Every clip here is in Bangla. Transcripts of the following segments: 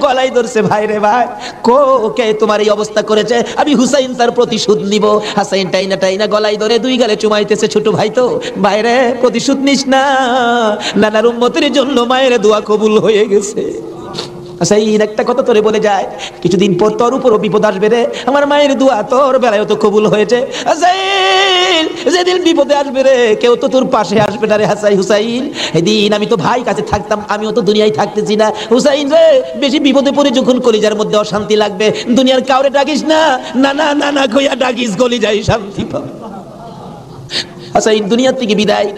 গলায় ধরছে, ভাই রে ভাই, কে তোমার এই অবস্থা করেছে? আমি হুসাইন তার প্রতিশোধ নিব। হাসাইন টাইনা টাইনা গলায় ধরে দুই গালে চুমাইতেছে, ছোট ভাই তো, ভাই রে প্রতিশোধ নিস না, নানার উম্মতের জন্য মায়ের দোয়া কবুল হয়ে গেছে। হাসাইন একটা কথা তোরে বলে যায়, কিছুদিন পর তোর উপর বিপদ আসবে রে, আমার মায়ের দোয়া তোর বেলায় তো কবুল হয়েছে। হাসাইন যেদিন বিপদে আসবে রে, কেউ তো তোর পাশে আসবে না রে হুসাইন। সেদিন আমি তো ভাই কাছে থাকতাম, আমিও তো দুনিয়ায় থাকতেছি না। হুসাইন রে, বেশি বিপদে পড়ে যখন কলিজার মধ্যে অশান্তি লাগবে, দুনিয়ার কাউরে ডাকিস না, না না না না কইয়া ডাকিস, কলিজায় শান্তি পাবে। হাসাইন দুনিয়া থেকে বিদায়।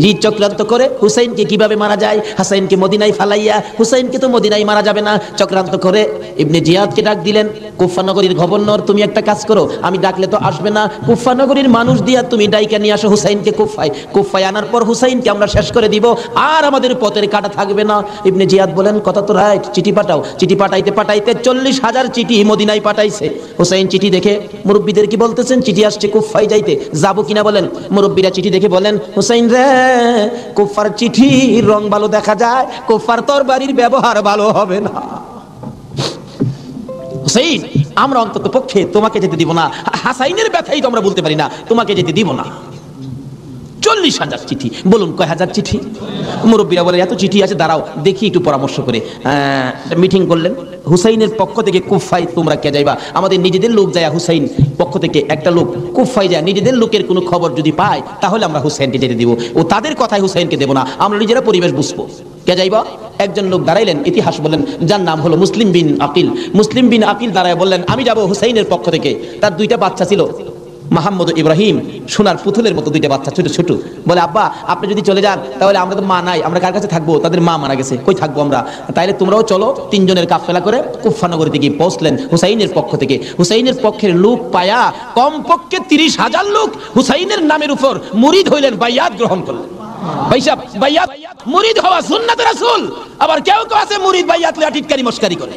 জিদ চক্রান্ত করে হুসাইনকে কিভাবে মারা যায়, হাসাইনকে মদিনায় ফালাইয়া, হুসাইনকে তো মদিনায় মারা যাবে না, চক্রান্ত করে ইবনে জিয়াদকে ডাক দিলেন, কুফা নগরীর গভর্নর, তুমি একটা কাজ করো, আমি ডাকলে তো আসবে না, কুফা নগরীর মানুষ দিয়া তুমি ডাইকা নিয়ে আসো হুসাইনকে কুফায় আনার পর হুসাইনকে আমরা শেষ করে দিব, আর আমাদের পথের কাটা থাকবে না। ইবনে জিয়াদ বলেন, কথা তো রাইট, চিঠি পাঠাও। চিঠি পাঠাইতে পাঠাইতে 40,000 চিঠি মদিনায় পাঠাইছে। হুসাইন চিঠি দেখে মুরব্বীদের কি বলতেছেন, চিঠি আসছে কুফায় যাইতে, যাবো কিনা বলেন। মুরব্বীরা চিঠি দেখে বলেন, হুসাইন রে, কুফার চিঠির রং ভালো দেখা যায়, কুফার তরবারির ব্যবহার ভালো হবে না। হুসাইন, আমরা অন্তত পক্ষে তোমাকে যেতে দিব না, হাসাইনের ব্যথাই তো আমরা বলতে পারি না, তোমাকে যেতে দিব না। 40,000 চিঠি, বলুন কয় হাজার চিঠি? মুরব্বীরা বলে, এত চিঠি আছে, দাঁড়াও দেখি একটু পরামর্শ করে। মিটিং করলেন, হুসাইনের পক্ষ থেকে কুফায় তোমরা কে যাইবা? আমাদের নিজেদের লোক যায়, হুসাইন পক্ষ থেকে একটা লোক কুফায় যায়, নিজেদের লোকের কোনো খবর যদি পায় তাহলে আমরা হুসাইনকে যেতে দিব, ও তাদের কথায় হুসাইনকে দেব না, আমরা নিজেরা পরিবেশ বুঝবো। কে যাইবা? একজন লোক দাঁড়াইলেন, ইতিহাস বলেন, যার নাম হলো মুসলিম বিন আকিল। মুসলিম বিন আকিল দাঁড়ায় বললেন, আমি যাব হুসাইনের পক্ষ থেকে। তার 2টা বাচ্চা ছিল, মাহমুদ ইব্রাহিম, সোনার পুতুলের মতো 2টা বাচ্চা, ছোট ছোট। বলে, আব্বা আপনি যদি চলে যান তাহলে আমরা তো মা নাই, আমরা কার কাছে থাকবো? তাদের মা মারা গেছে, কই থাকবো আমরা? তাইলে তোমরাও চলো। 3 জনের কাফেলা করে কুফা নগরীতে গিয়ে পৌঁছলেন হুসাইনের পক্ষ থেকে। হুসাইনের পক্ষের লোক পায়া কমপক্ষে 30,000 লোক হুসাইনের নামের উপর মুরিদ হইলেন, বাইয়াত গ্রহণ করলেন। ভাইসাব, বাইয়াত মুরিদ হওয়া সুন্নাত রাসূল। আবার কেউ কেউ আছে মুরিদ বাইয়াত লয়া টিটকারি মস্কারি করে,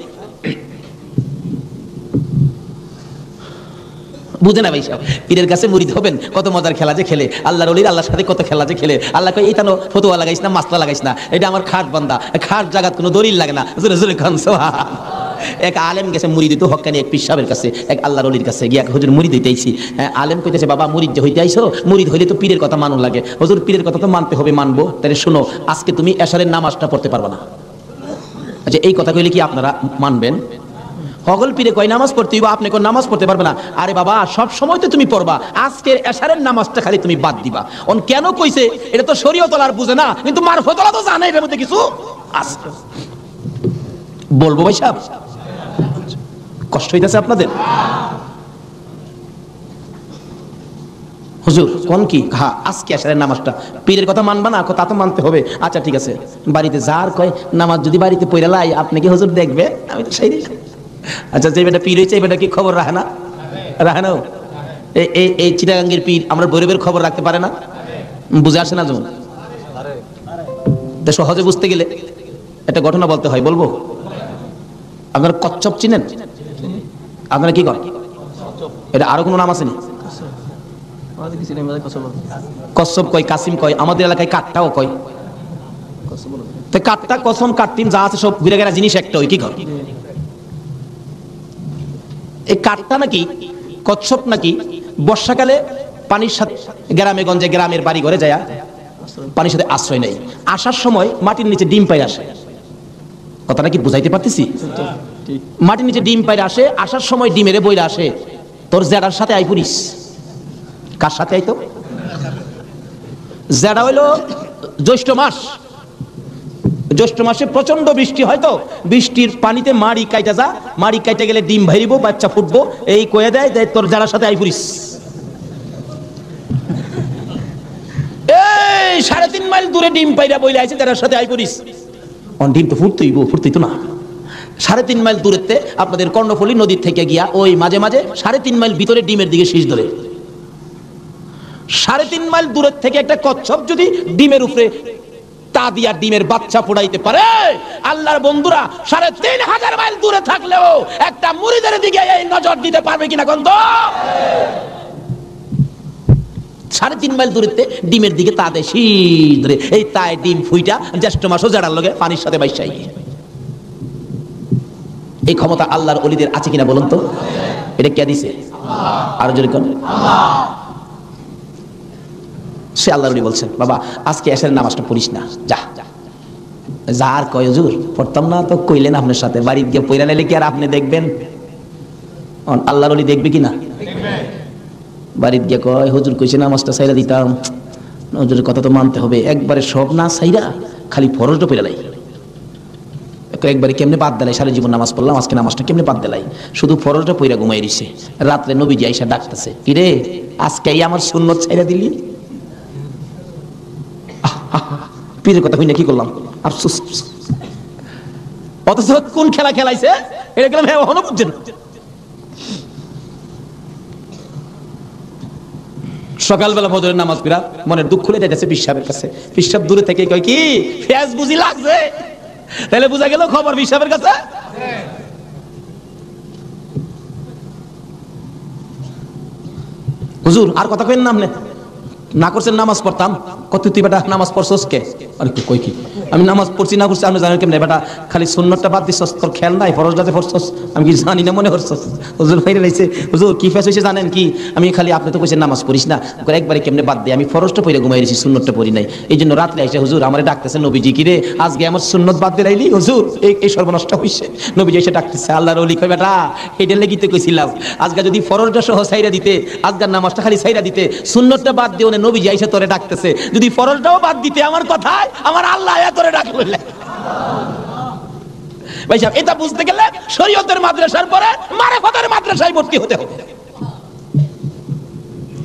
বুঝে না ভাই সাহেব। পীরের কাছে মুরিদ হবেন, কত মজার খেলা যে খেলে, আল্লাহর ওলির আল্লাহর সাথে কত খেলা যে খেলে। আল্লাহ কই, এই তানো ফতোয়া লাগাইস না, মাসলা লাগাইস না, এটা আমার খাট বান্দা, খাট জাগাত কোনো দলিল লাগে না। জোরে জোরে খান সুবহান। এক আলেম গেছে মুরিদ হইতে, হক্কানি এক পীর সাহেবের কাছে, এক আল্লাহর ওলির কাছে গিয়া, হুজুর মুরিদ হইতে আইছি। আলেম কইতেছে, বাবা মুরিদ যে হইতে আইছো, মুরিদ হইলে তো পীরের কথা মানো লাগে। হুজুর পীরের কথা তো মানতে হবে, মানবো। তাহলে শোনো, আজকে তুমি এশারের নামাজটা পড়তে পারবে না। আচ্ছা, এই কথা কইলে কি আপনারা মানবেন? হগল পীরে কয় নামাজ পড়তে হইবা, আপনি কোন নামাজ পড়তে পারবে না। আরে বাবা, সব সময় তো তুমি পড়বা, আজকের এশারের নামাজটা খালি তুমি বাদ দিবা। অন কেন কইছে? এটা তো শরীয়ত আর বুঝে না, কিন্তু মারফতলা তো জানে এর মধ্যে কিছু আছে। বলবো ভাই সাহেব, কষ্ট হইতাছে আপনাদের? হুজুর কোন কি? হ্যাঁ, আজকে এশারের নামাজটা পীরের কথা মানবা না? তা তো মানতে হবে। আচ্ছা ঠিক আছে, বাড়িতে যার কয় নামাজ যদি বাড়িতে পড়ে লাই, আপনি কি হুজুর দেখবে? আমি তো সেই। আচ্ছা, যে বেটা পীর হয়েছে, এই বেটা কি খবর রাখে না? রাখে না? এই চিটাগাঙ্গের পীর আমরা গরিবের খবর রাখতে পারে না? বুঝে আসে না? যেমন সহজে বুঝতে গেলে একটা ঘটনা বলতে হয়, বলবো? আপনারা কচ্ছপ চিনেন? আপনারা কি করেন? এটা আরো কোনো নাম আছে না? কচ্ছপ কয়, কাসিম কয়, আমাদের এলাকায় কাঠটাও কয়। তো কাঠটা, কসম, কাটতিম যা আছে সব ঘুরে গেরা জিনিস একটা, ওই কি কর? এই কাঠটা নাকি, কচ্ছপ নাকি বর্ষাকালে পানির সাথে গ্রামে গঞ্জে, গ্রামের বাড়ি ঘরে যায়, পানির সাথে আশ্রয় নেই, আসার সময় মাটির নিচে ডিম পাইরে আসে। কথাটা কি বুঝাইতে পারতেছি? মাটির নিচে ডিম পাইরে আসে, আসার সময় ডিমেরে বইরে আসে, তোর জেডার সাথে আই পুরিস। কার সাথে আইতো? জেডা হইলো জ্যৈষ্ঠ মাস। জ্যৈষ্ঠ মাসে প্রচন্ড বৃষ্টি হয়, তো বৃষ্টির পানিতে মাড়ি কাইটা যা, মাড়ি কাইটা গেলে ডিম ভাইরিব, বাচ্চা ফুটবো, এই কয়ে দেয় যে তোর যারা সাথে আই পুরিস। এই 3.5 মাইল দূরে ডিম পাইরা বইলে আইছে, যারা সাথে আই পুরিস। ডিম তো ফুটতেই তো না। 3.5 মাইল দূরেতে আপনাদের কর্ণফুলী নদীর থেকে গিয়া ওই মাঝে মাঝে 3.5 মাইল ভিতরে ডিমের দিকে শীষ ধরে। 3.5 মাইল দূরের থেকে একটা কচ্ছপ যদি ডিমের উপরে তা দিয়া ডিমের বাচ্চা ফুটাইতে পারে, আল্লাহর বন্ধুরা 3,500 মাইল দূরে থাকলেও একটা মুরিদের দিকে এই নজর দিতে পারবে কিনা কোন? তো 3.5 মাইল দূরেতে ডিমের দিকে তা দেয় শীত, এই তাই ডিম ফুইটা জ্যৈষ্ঠ মাসও জাড়ার লগে পানির সাথে বাইসাই। এই ক্ষমতা আল্লাহর ওলিদের আছে কিনা বলুন তো? এটা কে দিছে? আরো জোরে কোন? সে আল্লাহর ওলি বলছেন, বাবা আজকে এশারের নামাজটা পড়িস না, যা যা। আর কয় হুজুর পড়তাম না তো, কইলেন আপনার সাথে বাড়িতে গিয়ে পয়রা নিলে কি আর আপনি দেখবেন? আল্লাহর ওলি দেখবে কিনা? বাড়িতে গিয়ে কয় হুজুর কইছে নামাজটা ছাইরা দিতাম, হুজুরের কথা তো মানতে হবে, একবারে সব না ছাইরা খালি ফরজটা পড়ে লাই। একবারে কেমনে বাদ দিলাই, সারা জীবন নামাজ পড়লাম, আজকে নামাজটা কেমনে বাদ দিলাই, শুধু ফরজটা পইরা ঘুমাই দিছে। রাত্রে নবীজি আইসা ডাকতেছে, কিরে আজকে আমার সুন্নত ছাইরা দিলি? পীরের কথা হই না, কি করলাম আফসোস। অথচ কোন খেলা খেলাইছে এটা গেলাম এখনো বুঝছেন। সকালবেলা ফজরের নামাজ পড়া মনের দুঃখ খুলে যাইতেছে পিসাবের কাছে। পিসাব দূরে থেকে কয় কি ফেজ বুঝি লাগছে, তাহলে বুঝা গেল খবর পিসাবের কাছে। হুজুর আর কথা কইন না, আপনি না করছেন নামাজ পড়তাম, কত তুই বেটা নামাজ পড়ছস কে? আরে কই কি আমি নামাজ পড়ছি না করছি আপনি জানেন কেমনে? বেটা খালি সুন্নতটা বাদ দিছস, তোর খেয়াল নাই ফরজটাতে পড়ছস, আমি কি জানি না মনে করছস? হুজুর ফাইরে লাইছে, হুজুর কি ফেস হইছে জানেন কি? আমি খালি আপনি তো কইছেন নামাজ পড়িস না, একবারে কেমনে বাদ দেই, আমি ফরজটা পড়ে ঘুমাই দিছি, সুন্নতটা পড়ি নাই। এই জন্য রাত্রে আইসা হুজুর আমারে ডাকতেছে, নবীজি কি রে আজকে আমার সুন্নত বাদ দিয়ে লাইলি? হুজুর এই সর্বনষ্ট হইছে। নবীজি এসে ডাকতেছে, আল্লাহর ওলি কয় বেটা এইটা লেগিতে কইছিলাম, আজকে যদি ফরজটা সহ ছাইরা দিতে, আজকের নামাজটা খালি ছাইরা দিতে, সুন্নতটা বাদ দিও না, নবীজি আইসা তোরে ডাকতেছে, যদি ফরজটাও বাদ দিতে আমার কথায় আমার আল্লাহ তোরে ডাকবে। ভাই সাহেব এটা বুঝতে গেলে শরীয়তের মাদ্রাসার পরে মারিফতের মাদ্রাসায় ভর্তি হতে হবে।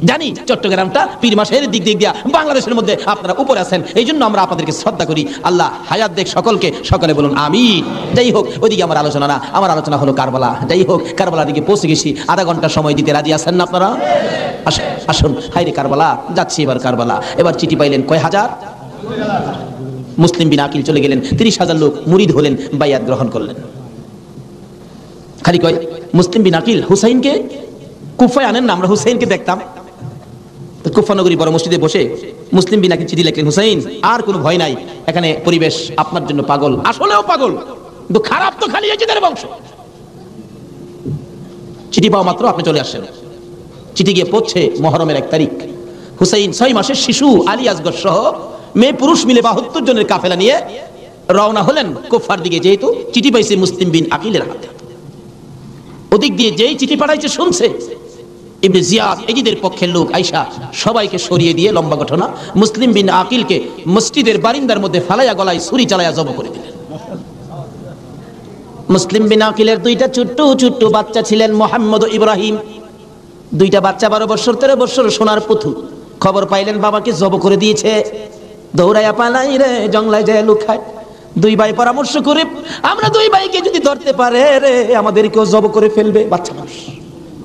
জানি চট্টগ্রামটা পীর মাসের দিক দিয়া বাংলাদেশের মধ্যে আপনারা উপরে আছেন, এই জন্য আমরা আপনাদেরকে শ্রদ্ধা করি। আল্লাহ হায়াত দেখ সকলকে, সকলে বলুন আমিন। যাই হোক ওইদিকে আমার আলোচনা না, আমার আলোচনা হলো কারবালা। যাই হোক কারবালার দিকে পৌঁছে গেছি, আধা ঘন্টা সময় দিতে রাজি আছেন না আপনারা? আসুন হাইরে কারবালা যাচ্ছি এবার কারবালা। এবার চিঠি পাইলেন কয় হাজার? মুসলিম বিন আকিল চলে গেলেন, 30,000 লোক মুরিদ হলেন, বাইয়াত গ্রহণ করলেন। খালি কয় মুসলিম বিন আকিল হুসাইনকে কুফায় আনেন না, আমরা হুসাইনকে দেখতাম। কুফা নগরী বড় মসজিদে বসে মুসলিম বিন আকিল চিঠি লিখলেন, হুসাইন আর কোনো ভয় নাই, এখানে পরিবেশ আপনার জন্য পাগল, আসলেও পাগল, কিন্তু খারাপ তো খালি এজিদের বংশ। চিঠি পাওয়া মাত্র আপনি চলে আসেন। চিঠি গিয়ে পৌঁছে মহরমের 1 তারিখ। হুসাইন 6 মাসের শিশু আলী আসগর সহ মেয়ে পুরুষ মিলে 72 জনের কাফেলা নিয়ে রওনা হলেন কুফার দিকে, যেহেতু চিঠি পাইছে মুসলিম বিন আকিলের হাতে। ওদিক দিয়ে যেই চিঠি পাঠাইছে শুনছে ইবনে জিয়াদ এজিদের পক্ষের লোক আইসা সবাইকে সরিয়ে দিয়ে, লম্বা ঘটনা, মুসলিম বিন আকিলকে মসজিদের বারিন্দার মধ্যে ফালাইয়া গলায় ছুরি চালাইয়া জব করে দিলেন। মুসলিম বিন আকিলের 2টা ছোট্ট ছোট্ট বাচ্চা ছিলেন, মোহাম্মদ ও ইব্রাহিম। 2টা বাচ্চা 12 বছর 13 বছর, সোনার পুতুল। খবর পাইলেন বাবাকে জব করে দিয়েছে, দৌড়াইয়া পালাই রে জঙ্গলায় যায় লুকায়। 2 ভাই পরামর্শ করে, আমরা 2 ভাইকে যদি ধরতে পারে রে আমাদেরকেও জব করে ফেলবে, বাচ্চা মানুষ।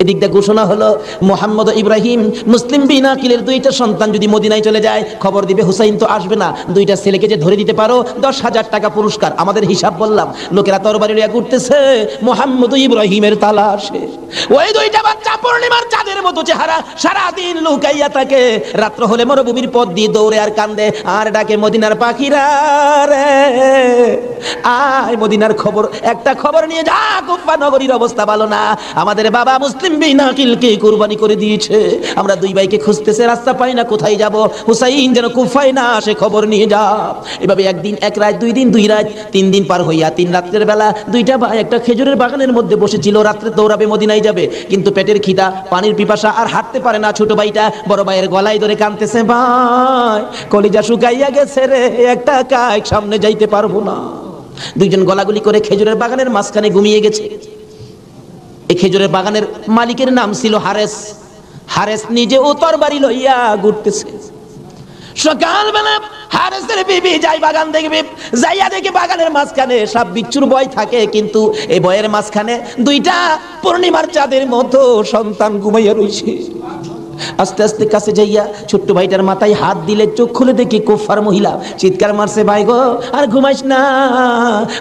এদিক দিয়ে ঘোষণা হলো মোহাম্মদ ইব্রাহিম মুসলিম বিন আকিলের 2টা সন্তান যদি মদিনায় চলে যায়, খবর দিবে হুসাইন তো আসবে না, 2টা ছেলেকে যে ধরে দিতে পারো 10,000 টাকা পুরস্কার। আমাদের হিসাব বললাম, লোকেরা তরবারি নিয়ে ঘুরতেছে মোহাম্মদ ইব্রাহিমের তালাশে। ওই 2টা বাচ্চা পূর্ণিমার চাঁদের মতো চেহারা, সারাদিন লুকাইয়া থাকে, রাত্র হলে মরুভূমির পথ দিয়ে দৌড়ে আর কান্দে আর ডাকে মদিনার পাখিরা রে আয়, মদিনার খবর, একটা খবর নিয়ে যা, কুফা নগরীর অবস্থা ভালো না, আমাদের বাবা মুসলিম বিন আকিলকে কুরবানি করে দিয়েছে, আমরা 2 ভাইকে খুঁজতেছে, রাস্তা পাই না, কোথায় যাব, হুসাইন যেন কুফায় না আসে, খবর নিয়ে যা। এভাবে 1 দিন 1 রাত, 2 দিন 2 রাত, 3 দিন পার হইয়া 3 রাত্রের বেলা 2টা ভাই একটা খেজুরের বাগানের মধ্যে বসেছিল, রাত্রে দৌড়াবে মদিনায় যাবে, কিন্তু পেটের খিদা, পানির পিপাসা, আর হাঁটতে পারে না। ছোট ভাইটা বড় ভাইয়ের গলায় ধরে কাঁদতেছে, ভাই কলিজা শুকাইয়া গেছে রে, একটা কাজ সামনে যাইতে পারবো না। 2 জন গলাগুলি করে খেজুরের বাগানের মাঝখানে ঘুমিয়ে গেছে। এই খেজুরের বাগানের মালিকের নাম ছিল হারেস। হারেস নিজে ও তরবারি লইয়া ঘুরতেছে। সকালবেলা হারেসের বিবি যাই বাগান দেখবে, যাইয়া দেখে বাগানের মাঝখানে সাপ বিচ্ছুর ভয় থাকে, কিন্তু এই ভয়ের মাঝখানে 2টা পূর্ণিমার চাঁদের মতো সন্তান ঘুমাইয়া রইছে। আস্তে আস্তে কাছে যাইয়া ছোট্ট ভাইটার মাথায় হাত দিলে চোখ খুলে দেখি কুফার মহিলা, চিৎকার মারছে, ভাই গো আর ঘুমাইস না,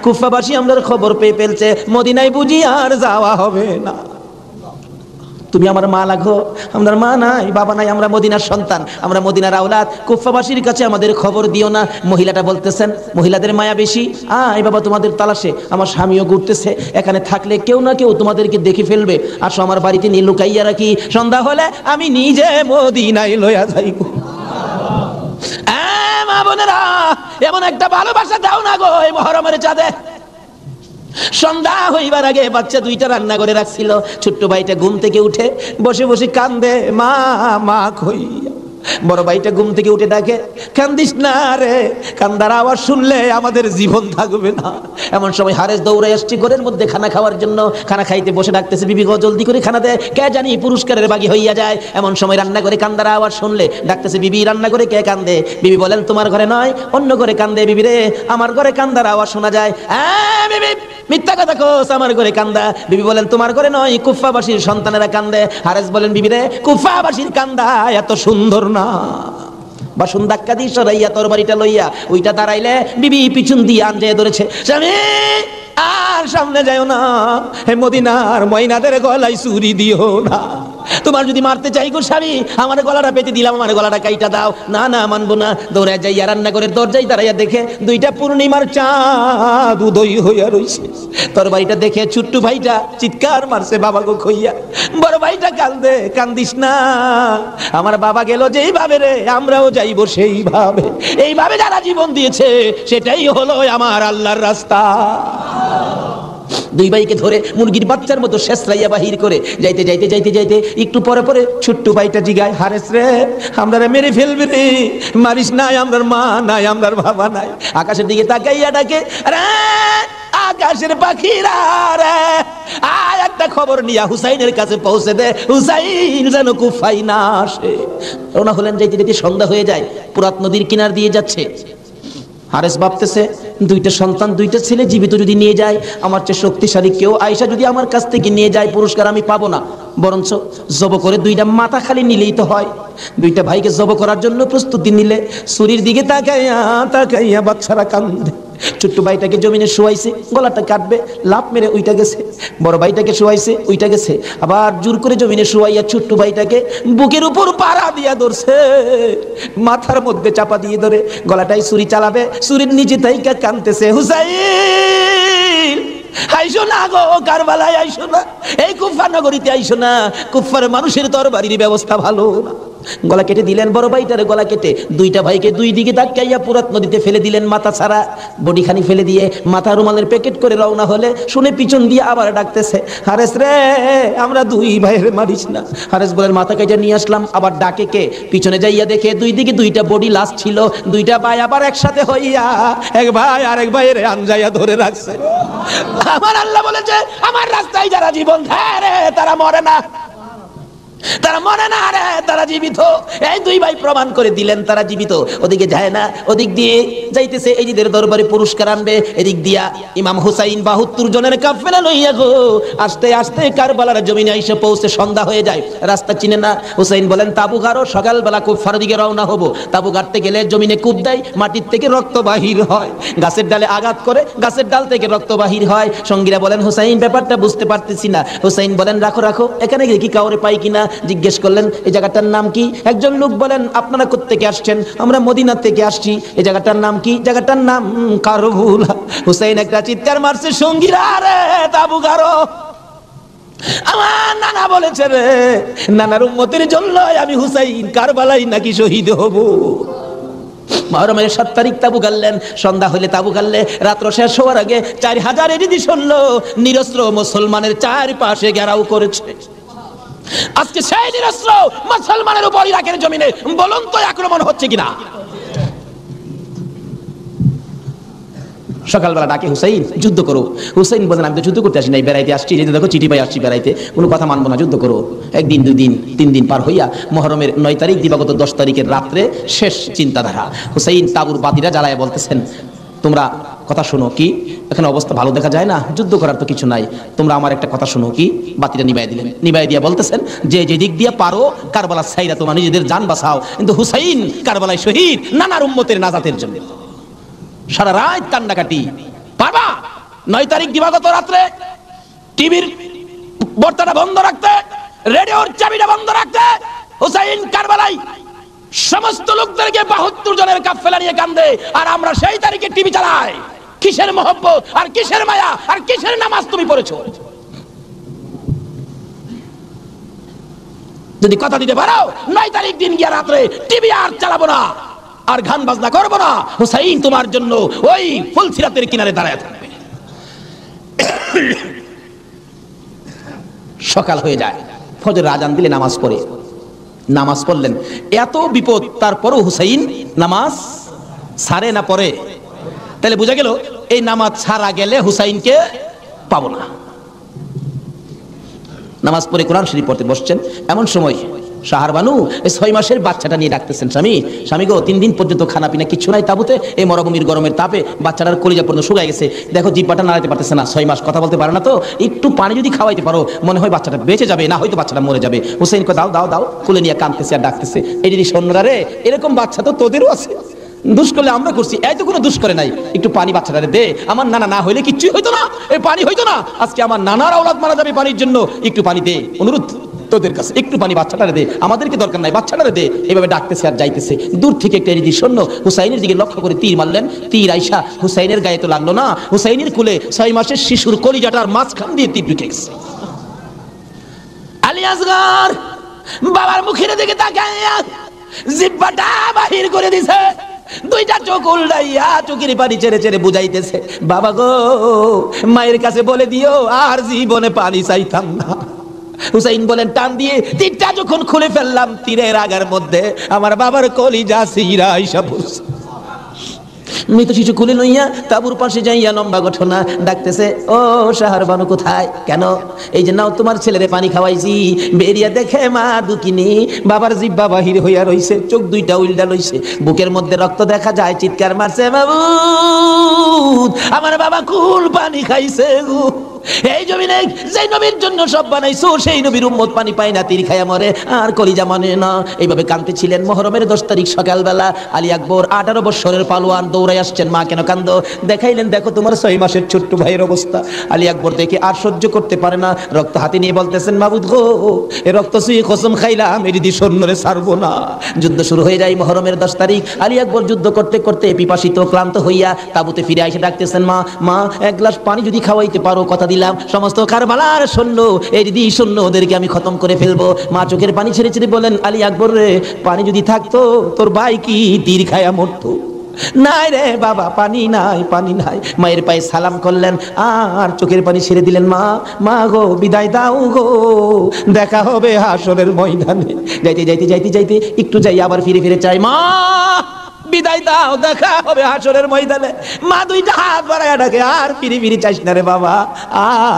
কুফাবাসী আমরার খবর পেয়ে ফেলছে, মদিনায় বুঝি আর যাওয়া হবে না। তুমি আমার মা লাগো, আমার মা নাই, বাবা নাই, আমরা মদিনার সন্তান, আমরা মদিনার আওলাদ, কুফাবাসীর কাছে আমাদের খবর দিও না। মহিলাটা বলতেছেন, মহিলাদের মায়া বেশি, আয় বাবা তোমাদের তালাশে আমার স্বামীও ঘুরতেছে, এখানে থাকলে কেউ না কেউ তোমাদেরকে দেখে ফেলবে, আসো আমার বাড়িতে নিয়ে লুকাইয়া রাখি, সন্ধ্যা হলে আমি নিজে মদিনায় লইয়া যাইব। মা বোনেরা, এমন একটা ভালোবাসা দাও না গো এই মুহররমের চাঁদে। সন্ধ্যা হইবার আগে বাচ্চা দুইটা রান্না করে রাখছিল, ছোট্ট ভাইটা ঘুম থেকে উঠে বসে বসে কান্দে, মা মা কই। বড় ভাইটা ঘুম থেকে উঠে ডাকে, কান্দিস না রে, কান্দার আওয়াজ শুনলে আমাদের জীবন থাকবে না। এমন সময় হারেস দৌড়ে আসছে ঘরের মধ্যে খানা খাওয়ার জন্য, খানা খাইতে বসে ডাকতেছে, বিবি গো জলদি করে খানা দে, কে জানি পুরস্কারের বাগি হইয়া যায়। এমন সময় রান্না করে কান্দার আওয়াজ শুনলে ডাকতেছে, বিবি রান্না করে কে কান্দে? বিবি বলেন, তোমার ঘরে নয়, অন্য ঘরে কান্দে। বিবি রে, আমার ঘরে কান্দার আওয়াজ শোনা যায়। বিবি মিথ্যা কথা কোস, আমার ঘরে কান্দা। বিবি বলেন, তোমার ঘরে নয়, কুফাবাসীর সন্তানেরা কান্দে। হারেস বলেন, বিবি রে, কুফাবাসীর কান্দা এত সুন্দর না। বাসুন ধাক্কা দিয়ে সরাইয়া তোর বাড়িটা লইয়া ওইটা দাঁড়াইলে বিবি পিছন দিয়ে আনজে ধরেছে, স্বামী আর সামনে যাও না, হে মদিনার ময়নাদের গলায় ছুরি দিও না। তোমার যদি মারতে চাই গো স্বামী, আমার গলাটা পেতে দিলাম, আমার গলাটা কাইটা দাও। না না, মানবো না। দৌড়ে যাইয়া রান্না করে দরজায় দাঁড়াইয়া দেখে দুইটা পূর্ণিমার চাঁদ উদয় হইয়া রইছে। তোর বাড়িটা দেখে ছোট্ট ভাইটা চিৎকার মারছে, বাবা গো কইয়া। বড় ভাইটা কান্দে, কান্দিস না, আমার বাবা গেল যেইভাবে রে, আমরাও যাইব সেইভাবে। এইভাবে যারা জীবন দিয়েছে সেটাই হলো আমার আল্লাহর রাস্তা। দুই ভাইকে ধরে মুরগির বাচ্চার মতো শেষরাইয়া বাহির করে যাইতে যাইতে যাইতে যাইতে একটু পরে পরে ছোট্ট ভাইটা জিগায়, হারেস রে, আমরা মেরে ফেলবে রে, মারিস নাই, আমরা মা নাই, আমরা বাবা নাই। আকাশের দিকে তাকাইয়া ডাকে, রে আকাশের পাখিরা রে, আয় একটা খবর নিয়া হুসাইনের কাছে পৌঁছে দে, হুসাইন যেন কুফায় না আসে। রওনা হলেন, যাইতে যাইতে সন্ধ্যা হয়ে যায়, পুরাত নদীর কিনার দিয়ে যাচ্ছে। হারেস ভাবতেছে, দুইটা সন্তান, দুইটা ছেলে জীবিত যদি নিয়ে যায়, আমার চেয়ে শক্তিশালী কেউ আয়েশা যদি আমার কাছ থেকে নিয়ে যায়, পুরস্কার আমি পাবো না, বরঞ্চ জব করে দুইটা মাথা খালি নিলেই তো হয়। দুইটা ভাইকে জব করার জন্য প্রস্তুতি নিলে ছুরির দিকে তাকাইয়া তাকাইয়া বাচ্চারা কান্দে। ছোট্ট ভাইটাকে জমিনে শোয়াইছে, গলাটা কাটবে, লাফ মেরে উইটা গেছে। বড় ভাইটাকে শোয়াইছে, উইটা গেছে। আবার জোর করে জমিনে শোয়াইয়া ছোট্ট ভাইটাকে বুকের উপর পাড়া দিয়া ধরছে, মাথার মধ্যে চাপা দিয়ে ধরে গলাটাই ছুরি চালাবে, ছুরির নিচে তাইকা কাঁদতেছে, হুসাইন আইসো না গো, কারবালায় আইসো না, এই কুফা নগরীতে আইসো না, কুফার মানুষের তরবারির ব্যবস্থা ভালো না। গলা কেটে দিলেন বড় ভাইটার গলা কেটে, দুইটা ভাইকে দুই দিকে ধাক্কাইয়া পুরাত নদীতে ফেলে দিলেন, মাথা ছাড়া বডিখানি ফেলে দিয়ে মাথা রুমালের প্যাকেট করে রওনা হলে শুনে পিছন দিয়ে আবার ডাকতেছে, হারেস রে, আমরা দুই ভাইয়ের মারিস না। হারেস বলেন, মাথা কেটে নিয়ে আসলাম। আবার ডাকে কে? পিছনে যাইয়া দেখে দুই দিকে দুইটা বডি লাশ ছিল, দুইটা ভাই আবার একসাথে হইয়া এক ভাই আরেক ভাইয়ের আনজাইয়া ধরে রাখছে। আমার আল্লাহ বলেছে, আমার রাস্তায় যারা জীবন দেয় রে, তারা মরে না, তারা মরে না রে, তারা জীবিত। এই দুই ভাই প্রমাণ করে দিলেন তারা জীবিত। ওদিকে যায় না, ওদিক দিয়ে যাইতেছে এজিদের দরবারে পুরস্কার আনবে, এদিক দিয়া ইমাম হুসাইন 72 জনের কাফেলা লইয়া গো আস্তে আস্তে কারবালার জমিনে এসে পৌঁছে সন্ধ্যা হয়ে যায়। রাস্তা চিনে না। হুসাইন বলেন, তাবু গাড়ো, সকালবেলা কুফার দিকে রওনা হবো। তাবু গাড়তে গেলে জমিনে কূপ দেয়, মাটির থেকে রক্ত বাহির হয়, গাছের ডালে আঘাত করে, গাছের ডাল থেকে রক্ত বাহির হয়। সঙ্গীরা বলেন, হুসাইন ব্যাপারটা বুঝতে পারতেছি না। হুসাইন বলেন, রাখো রাখো, এখানে গিয়ে কি কাউরে পাই কিনা। জিজ্ঞেস করলেন, এই জায়গাটার নাম কি? একজন লোক বলেন, আপনারা কোত্থেকে আসছেন? আমরা মদিনা থেকে আসছি। এই জায়গাটার নাম কি? জায়গাটার নাম কারবুলা। হুসাইন একটা চিৎকার মারছে, সঙ্গীরা রে তাবু গাড়ো, আমার নানা বলেছে রে, নানার উম্মতের জন্য আমি হুসাইন কারবালাই নাকি শহীদ হব। মুহররমের 7 তারিখ তাবু গাড়লেন। সন্ধ্যা হলে তাবু গাড়লে রাত্র শেষ হওয়ার আগে 4000 এজিদি সৈন্য নিরস্ত্র মুসলমানের চারপাশে ঘেরাও করেছে। আজকে সেই নিরস্ত্র মুসলমানের উপর ইরাকের জমিনে বলুন তো আক্রমণ হচ্ছে কিনা? সকালবেলা ডাকে, হুসাইন যুদ্ধ করো। হুসাইন বলেন, আমি তো যুদ্ধ করতে আসি নাই, বেড়াইতে আসছি। এই যে দেখো চিঠি পাই আসছি বেড়াইতে, কোনো কথা মানবো না, যুদ্ধ করো। একদিন, 2 দিন, 3 দিন পার হইয়া মুহররমের 9 তারিখ দিবাগত 10 তারিখের রাত্রে শেষ চিন্তাধারা। হুসাইন তাবুর বাতিরা জ্বালায় বলতেছেন, তোমরা কথা শোনো। কি এখানে অবস্থা ভালো দেখা যায় না, যুদ্ধ করার তো কিছু নাই, তোমরা আমার একটা কথা শোনো। কি? বাতিটা নিবাই দিলেন। নিবাই দিয়া বলতেছেন, যে যে দিক দিয়ে পারো কারবালার সাইরা তোমরা নিজেদের জান বাঁচাও, কিন্তু হুসাইন কারবালায় শহীদ নানার উম্মতের নাজাতের জন্য। সারা রাত কান্নাকাটি। পারবা 9 তারিখ দিবাগত রাত্রে টিভির বর্তাটা বন্ধ রাখতে, রেডিওর চাবিটা বন্ধ রাখতে হুসাইন কারবালায় সমস্ত লোকদেরকে 72 জনের কাফেলা নিয়ে কান্দে, আর আমরা সেই তারিখে টিভি চালাই। কিসের মহব্বত আর কিসের মায়া আর কিসের নামাজ তুমি পড়েছো? যদি কথা দিতে পারো 9 তারিখ দিন গিয়া রাত্রে টিভি আর চালাবো না, আর গান বাজনা করবো না, হুসাইন তোমার জন্য ওই ফুলসিরাতের কিনারে দাঁড়ায় থাকবে। সকাল হয়ে যায়, ফজর আজান দিলে নামাজ পড়ে, নামাজ পড়লেন। এত বিপদ তারপরও হুসাইন নামাজ ছাড়ে না পড়ে। তাহলে বোঝা গেল এই নামাজ ছাড়া গেলে হুসাইনকে পাবো না। নামাজ পড়ে কোরআন শরীফ পড়তে বসছেন, এমন সময় শাহর বানু এই 6 মাসের বাচ্চাটা নিয়ে ডাকতেছেন, স্বামী স্বামী গো 3 দিন পর্যন্ত খানা পিনা কিছু নাই তাবুতে, এই মরুভূমির গরমের তাপে বাচ্চাটার কলিজা পর্যন্ত শুকায় গেছে, দেখো জিহ্বাটা নাড়াতে পারতেছে না, 6 মাস কথা বলতে পারে না, তো একটু পানি যদি খাওয়াইতে পারো মনে হয় বাচ্চাটা বেঁচে যাবে, না হয়তো বাচ্চাটা মরে যাবে। হুসাইনকে দাও দাও দাও, কোলে নিয়ে কাঁদতেছে আর ডাকতেছে। এই যদি সৈন্যরা রে, এরকম বাচ্চা তো তোদেরও আছে, দুষ করলে আমরা করছি, এই তো কোনো দুষ করে নাই, একটু পানি বাচ্চাটারে দে, আমার নানা না হইলে কিচ্ছুই হইতো না, এই পানি হইতো না, আজকে আমার নানার আওলাদ মারা যাবে পানির জন্য, একটু পানি দে, অনুরোধ তোদের কাছে, একটু পানি বাচ্চাটারে দে, আমাদেরকে দরকার নাই, বাচ্চাটারে দে। এইভাবে ডাকতেছে আর যাইতেছে। দূর থেকে একটা এদিকে সৈন্য হুসাইনের দিকে লক্ষ্য করে তীর মারলেন, তীর আইসা হুসাইনের গায়ে তো লাগলো না, হুসাইনের কোলে 6 মাসের শিশুর কলিজাটার মাঝখান দিয়ে তীর ঢুকে গেছে। আলী আসগর বাবার মুখের দিকে তাকাইয়া জিহ্বাটা বাহির করে দিছে, 2টা চোখ উল্টাইয়া চোখের পানি ছেড়ে ছেড়ে বুঝাইতেছে, বাবা গো মায়ের কাছে বলে দিও আর জীবনে পানি চাইতাম না। হুসাইন বলেন, টান দিয়ে তীরটা যখন খুলে ফেললাম, তীরের আগার মধ্যে আমার বাবার কলিজা ছিঁড়া আইসা পড়ছে। মৃত শিশু কুলে লইয়া তাবুর পাশে যাইয়া লম্বা ঘটনা ডাকতেছে, ও শাহর বানু কোথায়? কেন? এই যে নাও তোমার ছেলেরে পানি খাওয়াইছি, বেরিয়া দেখে মা দুকিনি বাবার জিহ্বা বাহির হইয়া রইছে, চোখ 2টা উল্টা লইছে, বুকের মধ্যে রক্ত দেখা যায়, চিৎকার মারছে, মাবুদ আমার বাবা কুল পানি খাইছে গো। এই জমিনে যে নবীর জন্য সব বানাইছো সেই নবীর উম্মত পানি পায় না, তীর খায়া মরে আর কলিজা মানে না। এইভাবে কাঁদতেছিলেন। মুহররমের 10 তারিখ সকালবেলা আলী আকবর 18 বছরের পালোয়ান দৌড়াই আসছেন, মা কেন কান্দো? দেখাইলেন, দেখো তোমার 6 মাসের ছোট্ট ভাইয়ের অবস্থা। আলী আকবর দেখে আর সহ্য করতে পারে না, রক্ত হাতে নিয়ে বলতেছেন, মাবুদ গো এ রক্ত ছুঁয়ে কসম খাইলাম এর দি সৈন্যরে ছাড়বো না। যুদ্ধ শুরু হয়ে যায় মুহররমের 10 তারিখ। আলী আকবর যুদ্ধ করতে করতে পিপাসিত ক্লান্ত হইয়া তাবুতে ফিরে এসে ডাকতেছেন, মা মা এক গ্লাস পানি যদি খাওয়াইতে পারো, কথা দিলাম সমস্ত কারবালার সৈন্য এই দিদি সৈন্য ওদেরকে আমি খতম করে ফেলবো। মা চোখের পানি ছেড়ে ছেড়ে বলেন, আলী আকবর রে পানি যদি থাকতো তোর ভাই কি তীর খায়া মরতো? নাই রে বাবা, পানি নাই, পানি নাই। মায়ের পায়ে সালাম করলেন আর চোখের পানি ছেড়ে দিলেন, মা মা গো বিদায় দাও গো, দেখা হবে হাসরের ময়দানে। যাইতে যাইতে যাইতে যাইতে একটু যাই আবার ফিরে ফিরে চাই, মা বিদায় দাও, দেখা হবে হাসরের ময়দানে। মা 2টা হাত বাড়ায়া ডাকে, আর ফিরে ফিরে চাইস না রে বাবা,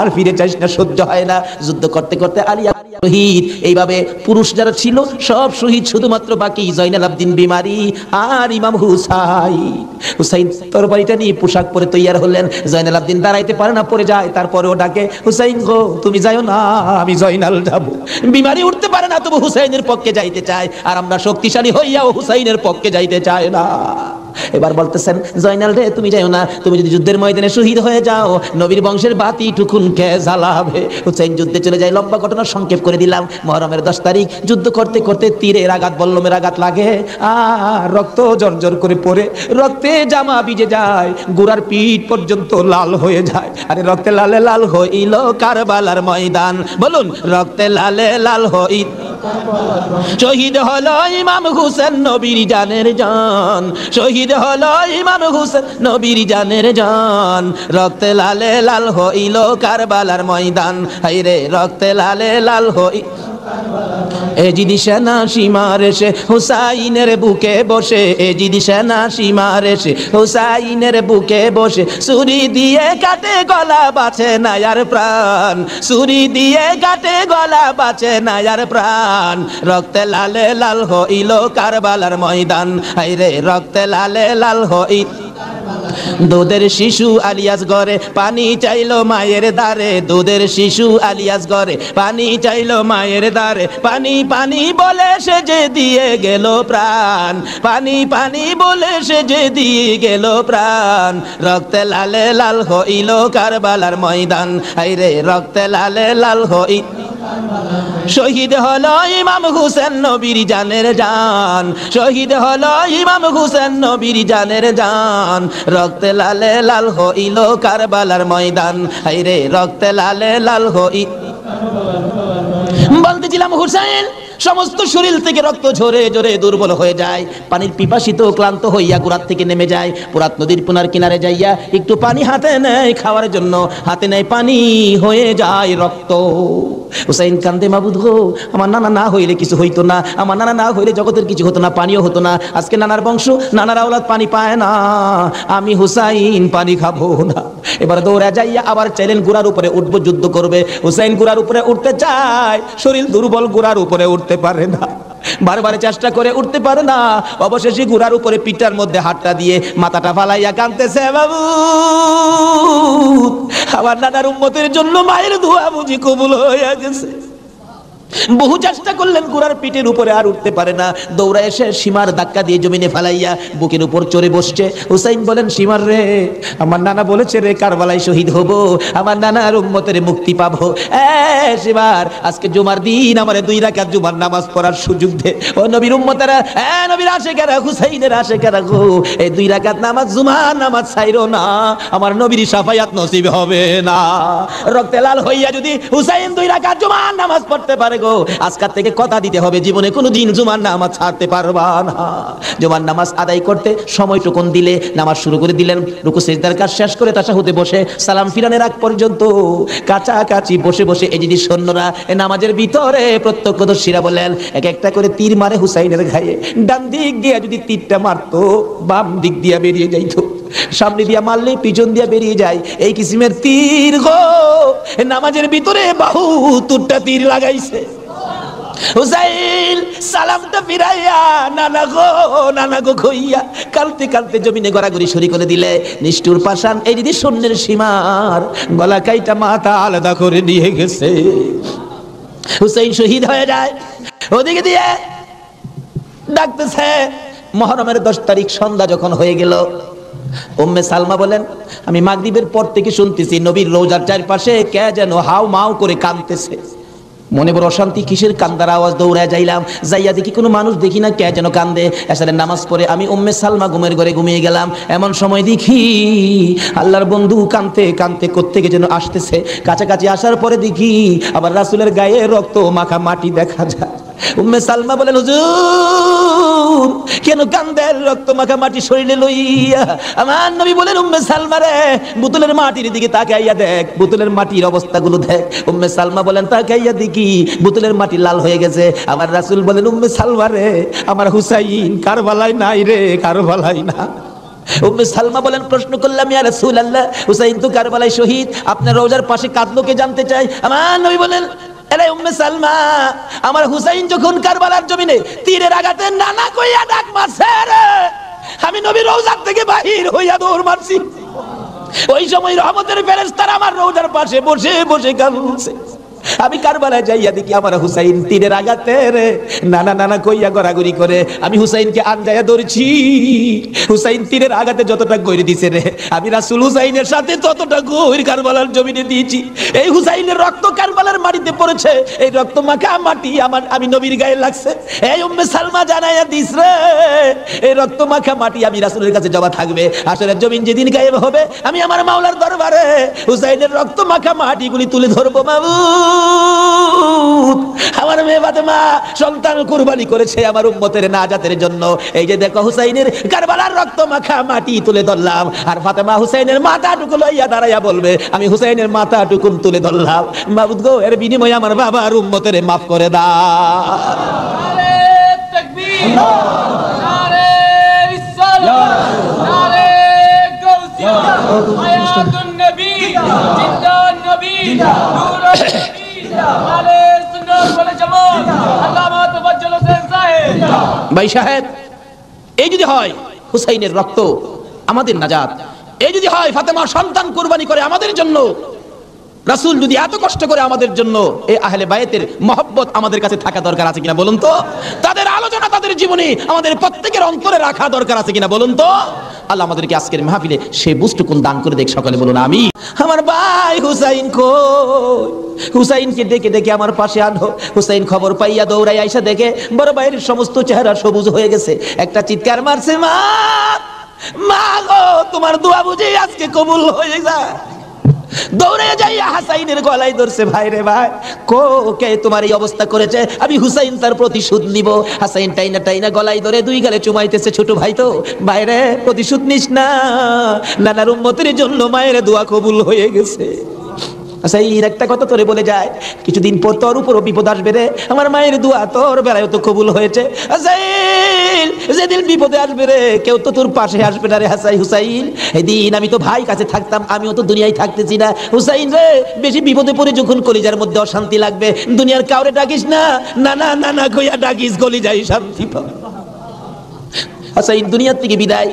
আর ফিরে চাইস না, সহ্য হয় না। যুদ্ধ করতে করতে আলী শহীদ। এইভাবে পুরুষ যারা ছিল সব শহীদ, শুধুমাত্র বাকি জয়নাল আবদিন বিমারি আর ইমাম হুসাইন। হুসাইন তরবারিটা নিয়ে পোশাক পরে তৈয়ার হলেন। জয়নাল আবদিন দাঁড়াইতে পারে না, পড়ে যায়, তারপরেও ডাকে, হুসাইন গো তুমি যাও না, আমি জয়নাল যাবো। বিমারি উঠতে পারে না, তবু হুসাইনের পক্ষে যাইতে চায়, আর আমরা শক্তিশালী হইয়াও হুসাইনের পক্ষে যাইতে চায় না। এবার বলতেছেন, জয়নাল রে তুমি যাও না, তুমি যদি যুদ্ধের ময়দানে শহীদ হয়ে যাও নবীর বংশের বাতি টুকুন কে জ্বালাবে? হুসাইন যুদ্ধে চলে যায়। লম্বা ঘটনা সংক্ষেপ করে দিলাম। মুহররমের 10 তারিখ যুদ্ধ করতে করতে তীরের আঘাত বল্লমের আঘাত লাগে আর রক্ত জর্জর করে পড়ে, রক্তে জামা ভিজে যায়, গোড়ার পিঠ পর্যন্ত লাল হয়ে যায়। আরে রক্তে লালে লাল হইল কারবালার ময়দান, বলুন রক্তে লালে লাল হইল। শহীদ হলো ইমাম হুসেন নবীর জানের জান, শহীদ হলো ইমাম হুসেন নবীর জানের জান, রক্তে লালে লাল হইল কারবালার ময়দান, হায়রে রক্তে লালে লাল হই। এজিদি সেনা সীমার এসে হুসাইনের বুকে বসে, এজিদি সেনা সীমার এসে হুসাইনের বুকে বসে, ছুরি দিয়ে কাটে গলা বাঁচে না আর প্রাণ, ছুরি দিয়ে কাটে গলা বাঁচে না আর প্রাণ, রক্তে লালে লাল হইল কারবালার ময়দান, হায়রে রক্তে লালে লাল হইল। দুধের শিশু আলিয়াস ঘরে পানি চাইলো মায়ের দ্বারে, দুধের শিশু আলিয়াস ঘরে পানি চাইলো মায়ের দ্বারে, পানি পানি বলে সে যে দিয়ে গেল প্রাণ, পানি পানি বলে সে যে দিয়ে গেল প্রাণ, রক্তে লালে লাল হইল কারবালার ময়দান, হায়রে রক্তে লালে লাল হইল। শহীদ হলো ইমাম হুসেন নবীর জানের জান, শহীদ হলো ইমাম হুসেন নবীর জানের জান, রক্তে লালে লাল হইল কারবালার ময়দান, হায়রে রক্তে লালে লাল হইল। বলতেছিলাম হুসেন সমস্ত শরীর থেকে রক্ত ঝরে ঝরে দুর্বল হয়ে যায়, পানির পিপাসিত ক্লান্ত হইয়া গুড়ার থেকে নেমে যায়, পুরাত নদীর পুনার কিনারে যাইয়া একটু পানি হাতে নেয় খাওয়ার জন্য, হাতে নেয় পানি হয়ে যায় রক্ত। হুসাইন কান্দে, মাবুদ গো আমার নানা না হইলে কিছু হইতো না, আমার নানা না হইলে জগতের কিছু হতো না, পানিও হতো না, আজকে নানার বংশ নানার আওলাদ পানি পায় না, আমি হুসাইন পানি খাবো না। এবার দৌড়া যাইয়া আবার চাইলেন গুড়ার উপরে উঠবো, যুদ্ধ করবে। হুসাইন গুড়ার উপরে উঠতে চায়, শরীর দুর্বল, গুড়ার উপরে উঠতে পারে না, বারবার চেষ্টা করে উঠতে পারে না, অবশেষে গুড়ার উপরে পিঠার মধ্যে হাতটা দিয়ে মাথাটা ফালাইয়া কাঁদতেছে, বাবু আমার নানার উম্মতের জন্য মায়ের দোয়া বুঝি কবুল হয়ে গেছে। বহু চেষ্টা করলেন, গুড়ার পিঠের উপরে আর উঠতে পারে না, দৌড়া এসে সীমার ধাক্কা দিয়ে জমিনে ফালাইয়া বুকের উপর চড়ে বসছে। হুসাইন বলেন, সীমার রে আমার নানা বলেছে রে কারবালায় শহীদ হব, আমার নানার উম্মতের মুক্তি পাবো, সীমার আজকে জুমার দিন আমারে 2 রাকাত জুমার নামাজ পড়ার সুযোগ দে। ও নবীর উম্মতেরা, নবীর আশিকেরা, হুসাইনের আশিকেরা গো, এই 2 রাকাত নামাজ জুমার নামাজ ছাইরো না, আমার নবীর শাফায়াত নসিব হবে না। রক্তে লাল হইয়া যদি হুসাইন 2 রাকাত জুমার নামাজ পড়তে পারে গো, আজকাল থেকে কথা দিতে হবে জীবনে কোনোদিন জুমার নামাজ ছাড়তে পারবা না। জুমার নামাজ আদায় করতে সময়টুকুন দিলে নামাজ শুরু করে দিলেন, রুকু সিজদার কাজ শেষ করে তাশাহুদে বসে সালাম ফিরানের আগ পর্যন্ত কাছাকাছি বসে বসে এই যে সৈন্যরা নামাজের ভিতরে প্রত্যক্ষদর্শীরা বলেন এক একটা করে তীর মারে হুসাইনের গায়ে, ডান দিক দিয়ে যদি তীরটা মারতো বাম দিক দিয়ে বেরিয়ে যাইতো, সামনে দিয়া মারলে পিছন দিয়া বেরিয়ে যায়, এই কিসিমের তীর গো নামাজের ভিতরে বাহু তুরটা তীর লাগাইছে। হুসাইন সালামটা ফিরাইয়া নানা গো কইয়া কালতে কালতে জমিনে গড়াগড়ি শুরু করে দিলে, নিষ্ঠুর পাষাণ এই দিদি সৈন্যের সীমার গলা কাইটা মাথা আলাদা করে নিয়ে গেছে। হুসাইন শহীদ হয়ে যায়, ওদিকে দিয়ে ডাকতেছে। মুহররমের 10 তারিখ সন্ধ্যা যখন হয়ে গেল, উম্মে সালমা বলেন আমি মাগরিবের পর থেকে শুনতেছি নবীর রওজার চারপাশে কে যেন হাউ মাউ করে কাঁদতেছে, মনে বড় অশান্তি, কিসের কান্দার আওয়াজ, দৌড়ায় যাইলাম, যাইয়া দেখি কোনো মানুষ দেখি না, কে যেন কান্দে। এসারের নামাজ পড়ে আমি উম্মে সালমা ঘুমের ঘরে ঘুমিয়ে গেলাম, এমন সময় দেখি আল্লাহর বন্ধু কাঁদতে কাঁদতে কোত্থেকে যেন আসতেছে, কাছাকাছি আসার পরে দেখি আবার রাসূলের গায়ে রক্ত মাখা মাটি দেখা যায়। উম্মে সালমা বলেন, হুজুর কেন কান্দেন রক্ত মাখা মাটি শরীরে লইয়া? আমার নবী বলেন, উম্মে সালমা রে বোতলের মাটির দিকে তাকাইয়া দেখ, বোতলের মাটির অবস্থাগুলো দেখ। উম্মে সালমা বলেন, তাকাইয়া দেখি বোতলের মাটি লাল হয়ে গেছে। আমার রাসূল বলেন, উম্মে সালমা রে আমার হুসাইন কারবালায় নাই রে, কারবালায় না। উম্মে সালমা বলেন, প্রশ্ন করলাম ইয়া রাসূলুল্লাহ হুসাইন তো কারবালায় শহীদ, আপনার রওজার পাশে কাঁদলো কে জানতে চাই। আমার নবী বলেন, এরে উম্মে সালমা আমার হুসাইন যখন কারবালার জমিনে তীরের আঘাতে নানা কইয়া ডাক মারছে রে, আমি নবীর রওজার থেকে বাহির হইয়া দৌড় মারছি, ওই সময় রহমতের ফেরেশতারা আমার রওজার পাশে বসে বসে কাঁদছে। আমি কারবালায় যাইয়া দেখি আমার হুসাইন তীরের আঘাতে রে নানা নানা কইয়া গড়াগড়ি করে, আমি হুসাইনকে আনজায়া ধরছি। হুসাইন তীরের আঘাতে যতটা গইরে দিছে রে, আমি রাসূল হুসাইনের সাথে ততটা গইর কারবালার জমিনে দিয়েছি। এই হুসাইনের রক্ত কারবালার মাটিতে পড়েছে, এই রক্ত মাখা মাটি আমি নবীর গায়ে লাগছে। এই উম্মে সালমা জানাইয়া দিস রে, এই রক্ত মাখা মাটি আমি রাসূলের কাছে জমা থাকবে। হাশরের জমিন যেদিন গায়েব হবে, আমি আমার মাওলার দরবারে হুসাইনের রক্ত মাখা মাটিগুলি তুলে ধরবো। মাবুদ আমার মেয়ে ফাতেমা সন্তান কুরবানি করেছে আমার উম্মতের নাজাতের জন্য, এই যে দেখো হুসাইনের কারবালার রক্ত মাখা মাটি তুলে ধরলাম। আর ফাতেমা হুসাইনের মাথাটুকু লইয়া দাঁড়াইয়া বলবে, আমি হুসাইনের মাথাটুকু তুলে ধরলাম। মাবুদ গো এর বিনিময়ে আমার বাবা আর উম্মতের মাফ করে দাও। নারে তাকবীর, নারে রিসালাত, নারে গাউসিয়া, হায়াতুন নবী, জিন্দান নবী, নূরুন নবী, আলে সুন্নাত ওয়াল জামাত, আল্লামা তাফাজ্জল হোসেন সাহেব। ভাই সাহেব, এই যদি হয় হুসাইনের রক্ত আমাদের নাজাত, এই যদি হয় ফাতেমা সন্তান কুরবানি করে আমাদের জন্য, রাসূল যদি এত কষ্ট করে আমাদের জন্য এই আহলে বায়াতের মহব্বত আমাদের কাছে থাকা দরকার আছে কিনা বলুন তো? তাদের আলোচনা তাদের জীবনে আমাদের প্রত্যেকের অন্তরে রাখা দরকার আছে কিনা বলুন তো? আল্লাহ আমাদেরকে আজকের মাহফিলে সেই বুঝটুকুন দান করে দেখ, সকলে বলুন আমি। আমার ভাই হুসাইন কই? হুসাইনকে ডেকে ডেকে আমার পাশে আনো। হুসাইন খবর পাইয়া দৌড়াই আইসা দেখে বড় ভাইয়ের সমস্ত চেহারা সবুজ হয়ে গেছে। একটা চিৎকার মারছে, মা মা গো, তোমার দোয়া বুঝি আজকে কবুল হয়ে যায়। দৌড়ে যাইয়া হাসাইনের গলায় ধরছে, ভাই রে ভাই, কে তোমার এই অবস্থা করেছে? আমি হুসাইন তার প্রতিশোধ নিব। হাসাইন টাইনা টাইনা গলায় ধরে দুই গালে চুমাইতেছে, ছোট ভাই তো, ভাই রে প্রতিশোধ নিস না, নানার উম্মতের জন্য মায়ের দোয়া কবুল হয়ে গেছে। আচ্ছা, এই একটা কথা তোরে বলে যায়, কিছুদিন পর তোর উপরও বিপদ আসবে রে। আমার মায়ের দোয়া তোর বেলায় তো কবুল হয়েছে। হাসাইন, যেদিন বিপদে আসবে রে, কেউ তো তোর পাশে আসবে না রে হুসাইন। এদিন আমি তো ভাই কাছে থাকতাম, আমিও তো দুনিয়ায় থাকতেছি না। হুসাইন রে, বেশি বিপদে পড়ে যখন কলিজার মধ্যে অশান্তি লাগবে, দুনিয়ার কাউরে ডাকিস না, না না না না কইয়া ডাকিস, কলিজায় শান্তি পাবে। হাসাইন দুনিয়ার থেকে বিদায়।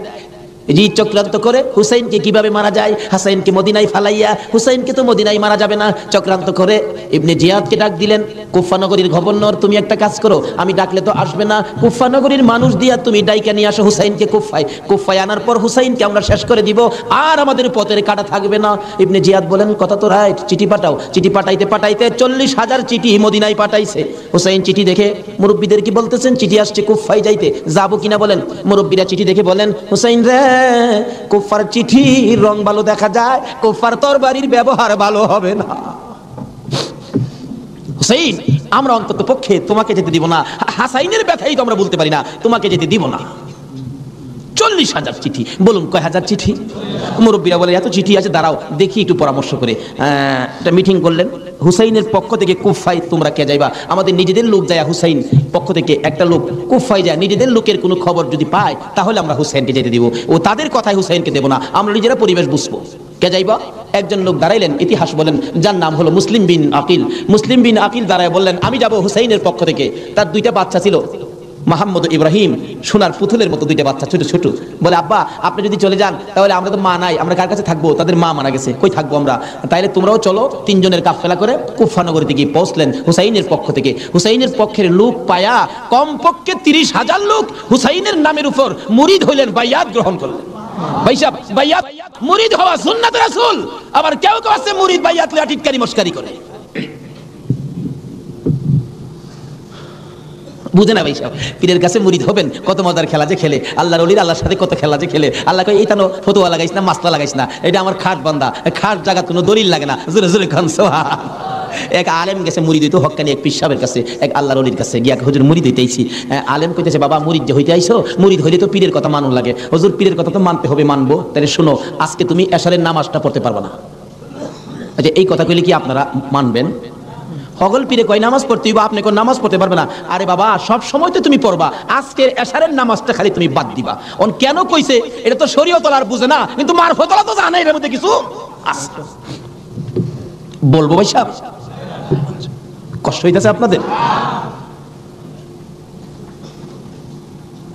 জি চক্রান্ত করে হুসাইনকে কিভাবে মারা যায়, হাসাইনকে মদিনায় ফালাইয়া, হুসাইনকে তো মদিনায় মারা যাবে না, চক্রান্ত করে ইবনে জিয়াদকে ডাক দিলেন, কুফা নগরীর গভর্নর, তুমি একটা কাজ করো, আমি ডাকলে তো আসবে না, কুফা নগরীর মানুষ দিয়া তুমি ডাইকা নিয়ে আসো হুসাইনকে কুফায় আনার পর হুসাইনকে আমরা শেষ করে দিব, আর আমাদের পথের কাটা থাকবে না। ইবনে জিয়াদ বলেন, কথা তো রাইট, চিঠি পাঠাও। চিঠি পাঠাইতে পাঠাইতে 40,000 চিঠি মদিনায় পাঠাইছে। হুসাইন চিঠি দেখে মুরব্বীদের কি বলতেছেন, চিঠি আসছে কুফায় যাইতে, যাবো কিনা বলেন। মুরব্বীরা চিঠি দেখে বলেন, হুসাইন রে, কুফার চিঠির রং ভালো দেখা যায়, কুফার তরবারির ব্যবহার ভালো হবে না। হুসাইন, আমরা অন্তত পক্ষে তোমাকে যেতে দিব না, হাসাইনের ব্যথাই তো আমরা বলতে পারি না, তোমাকে যেতে দিব না। 40,000 চিঠি, বলুন কয় হাজার চিঠি? মুরব্বীরা বলে, এত চিঠি আছে, দাঁড়াও দেখি একটু পরামর্শ করে। একটা মিটিং করলেন, হুসাইনের পক্ষ থেকে কুফায় তোমরা কে যাইবা? আমাদের নিজেদের লোক যায়, হুসাইন পক্ষ থেকে একটা লোক কুফায় যায়, নিজেদের লোকের কোনো খবর যদি পায় তাহলে আমরা হুসাইনকে যেতে দিব, ও তাদের কথায় হুসাইনকে দেব না, আমরা নিজেরা পরিবেশ বুঝবো। কে যাইবা? একজন লোক দাঁড়াইলেন, ইতিহাস বলেন, যার নাম হলো মুসলিম বিন আকিল। মুসলিম বিন আকিল দাঁড়ায় বললেন, আমি যাব হুসাইনের পক্ষ থেকে। তার 2টা বাচ্চা ছিল, মোহাম্মদ ইব্রাহিম, সোনার পুতুলের মতো 2টা বাচ্চা, ছোট ছোট। বলে, আব্বা আপনি যদি চলে যান তাহলে আমরা তো মা নাই, আমরা কার কাছে থাকবো? তাদের মা মারা গেছে, কই থাকবো আমরা? তাইলে তোমরাও চলো। 3 জনের কাফেলা করে কুফা নগরীতে গিয়ে পৌঁছলেন হুসাইনের পক্ষ থেকে। হুসাইনের পক্ষের লোক পায়া কমপক্ষে 30,000 লোক হুসাইনের নামের উপর মুরিদ হইলেন, বাইয়াত গ্রহণ করলেন। ভাইসাব, বাইয়াত মুরিদ হওয়া সুন্নাত রাসূল। আবার কেউ কেউ আছে মুরিদ বাইয়াত লয়া টিটকারি মস্কারি করে, বুঝে না ভাই সাহেব। পীরের কাছে মুরিদ হবেন, কত মজার খেলা যে খেলে, আল্লাহর ওলির আল্লাহর সাথে কত খেলা যে খেলে। আল্লাহ কয়, এইটা ফতুয়া লাগাইস না, মাসলা লাগাইস না, এটা আমার খাট বান্দা, খাট জায়গা কোনো দলিল লাগে না, জোরে জোরে খান সুবহান। এক আলেম গেছে মুরিদ হইতো, হক্কানি এক পীর সাহেবের কাছে, এক আল্লাহর ওলির কাছে গিয়া, হুজুর মুরিদ হইতেইছি। আলেম কইতেছে, বাবা মুরিদ যে হইতে আইছো, মুরিদ হইলে তো পীরের কথা মানুন লাগে। হুজুর পীরের কথা তো মানতে হবে, মানবো। তাহলে শোনো, আজকে তুমি এশারের নামাজটা পড়তে পারবে না। আচ্ছা, এই কথা কইলে কি আপনারা মানবেন? হগল পীরে কয় নামাজ পড়তে হইব, আপনি কোন নামাজ পড়তে পারবে না। আরে বাবা, সব সময় তো তুমি পড়বা, আজকের এশারের নামাজটা খালি তুমি বাদ দিবা। অন কেন কইছে? এটা তো শরীয়ত আর বুঝে না, কিন্তু মারফতলা তো জানে এর মধ্যে কিছু আছে। বলবো ভাই সাহেব, কষ্ট হইতেছে আপনাদের?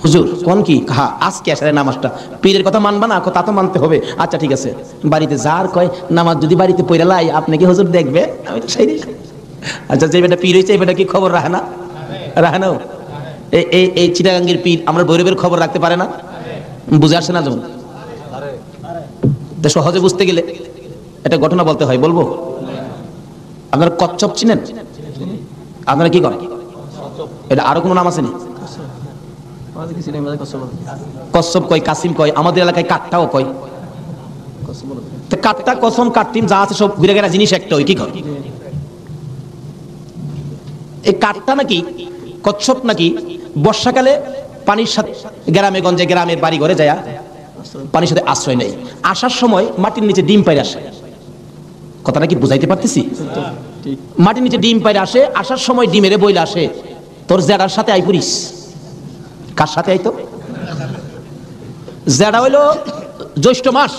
হুজুর কোন কি? হ্যাঁ, আজকে এশারের নামাজটা পীরের কথা মানবা না? তা তো মানতে হবে। আচ্ছা ঠিক আছে, বাড়িতে যার কয় নামাজ যদি বাড়িতে পড়ে লাই, আপনি কি হুজুর দেখবে? আমি তো সেই। আচ্ছা, যে বেটা পীর হয়েছে, এই বেটা কি খবর রাখে না? রাখে না। এই চিটাগাঙ্গের পীর আমরা ভৈরবের খবর রাখতে পারে না? বুঝে আসে না? যেমন সহজে বুঝতে গেলে এটা ঘটনা বলতে হয়, বলবো। আপনারা কচ্ছপ চিনেন? আপনারা কি করেন? এটা আরো কোনো নাম আসেনি? কচ্ছপ কয়, কাসিম কয়, আমাদের এলাকায় কাঠটাও কয়। কাঠটা, কসম, কাঠটিম যা আছে সব ঘুরে গেরা জিনিস একটা, কি কয়? এই কাঠটা নাকি, কচ্ছপ নাকি বর্ষাকালে পানির সাথে গ্রামে গঞ্জে, গ্রামের বাড়ি ঘরে যায় পানির সাথে আশ্রয় নেই, আসার সময় মাটির নিচে ডিম পাইরে আসে। কথাটা কি বুঝাইতে পারতেছি? মাটির নিচে ডিম পাইরে আসে, আসার সময় ডিমেরে বইলে আসে, তোর জেডার সাথে আই পুরিস। কার সাথে আইতো? জেডা হইলো জ্যৈষ্ঠ মাস।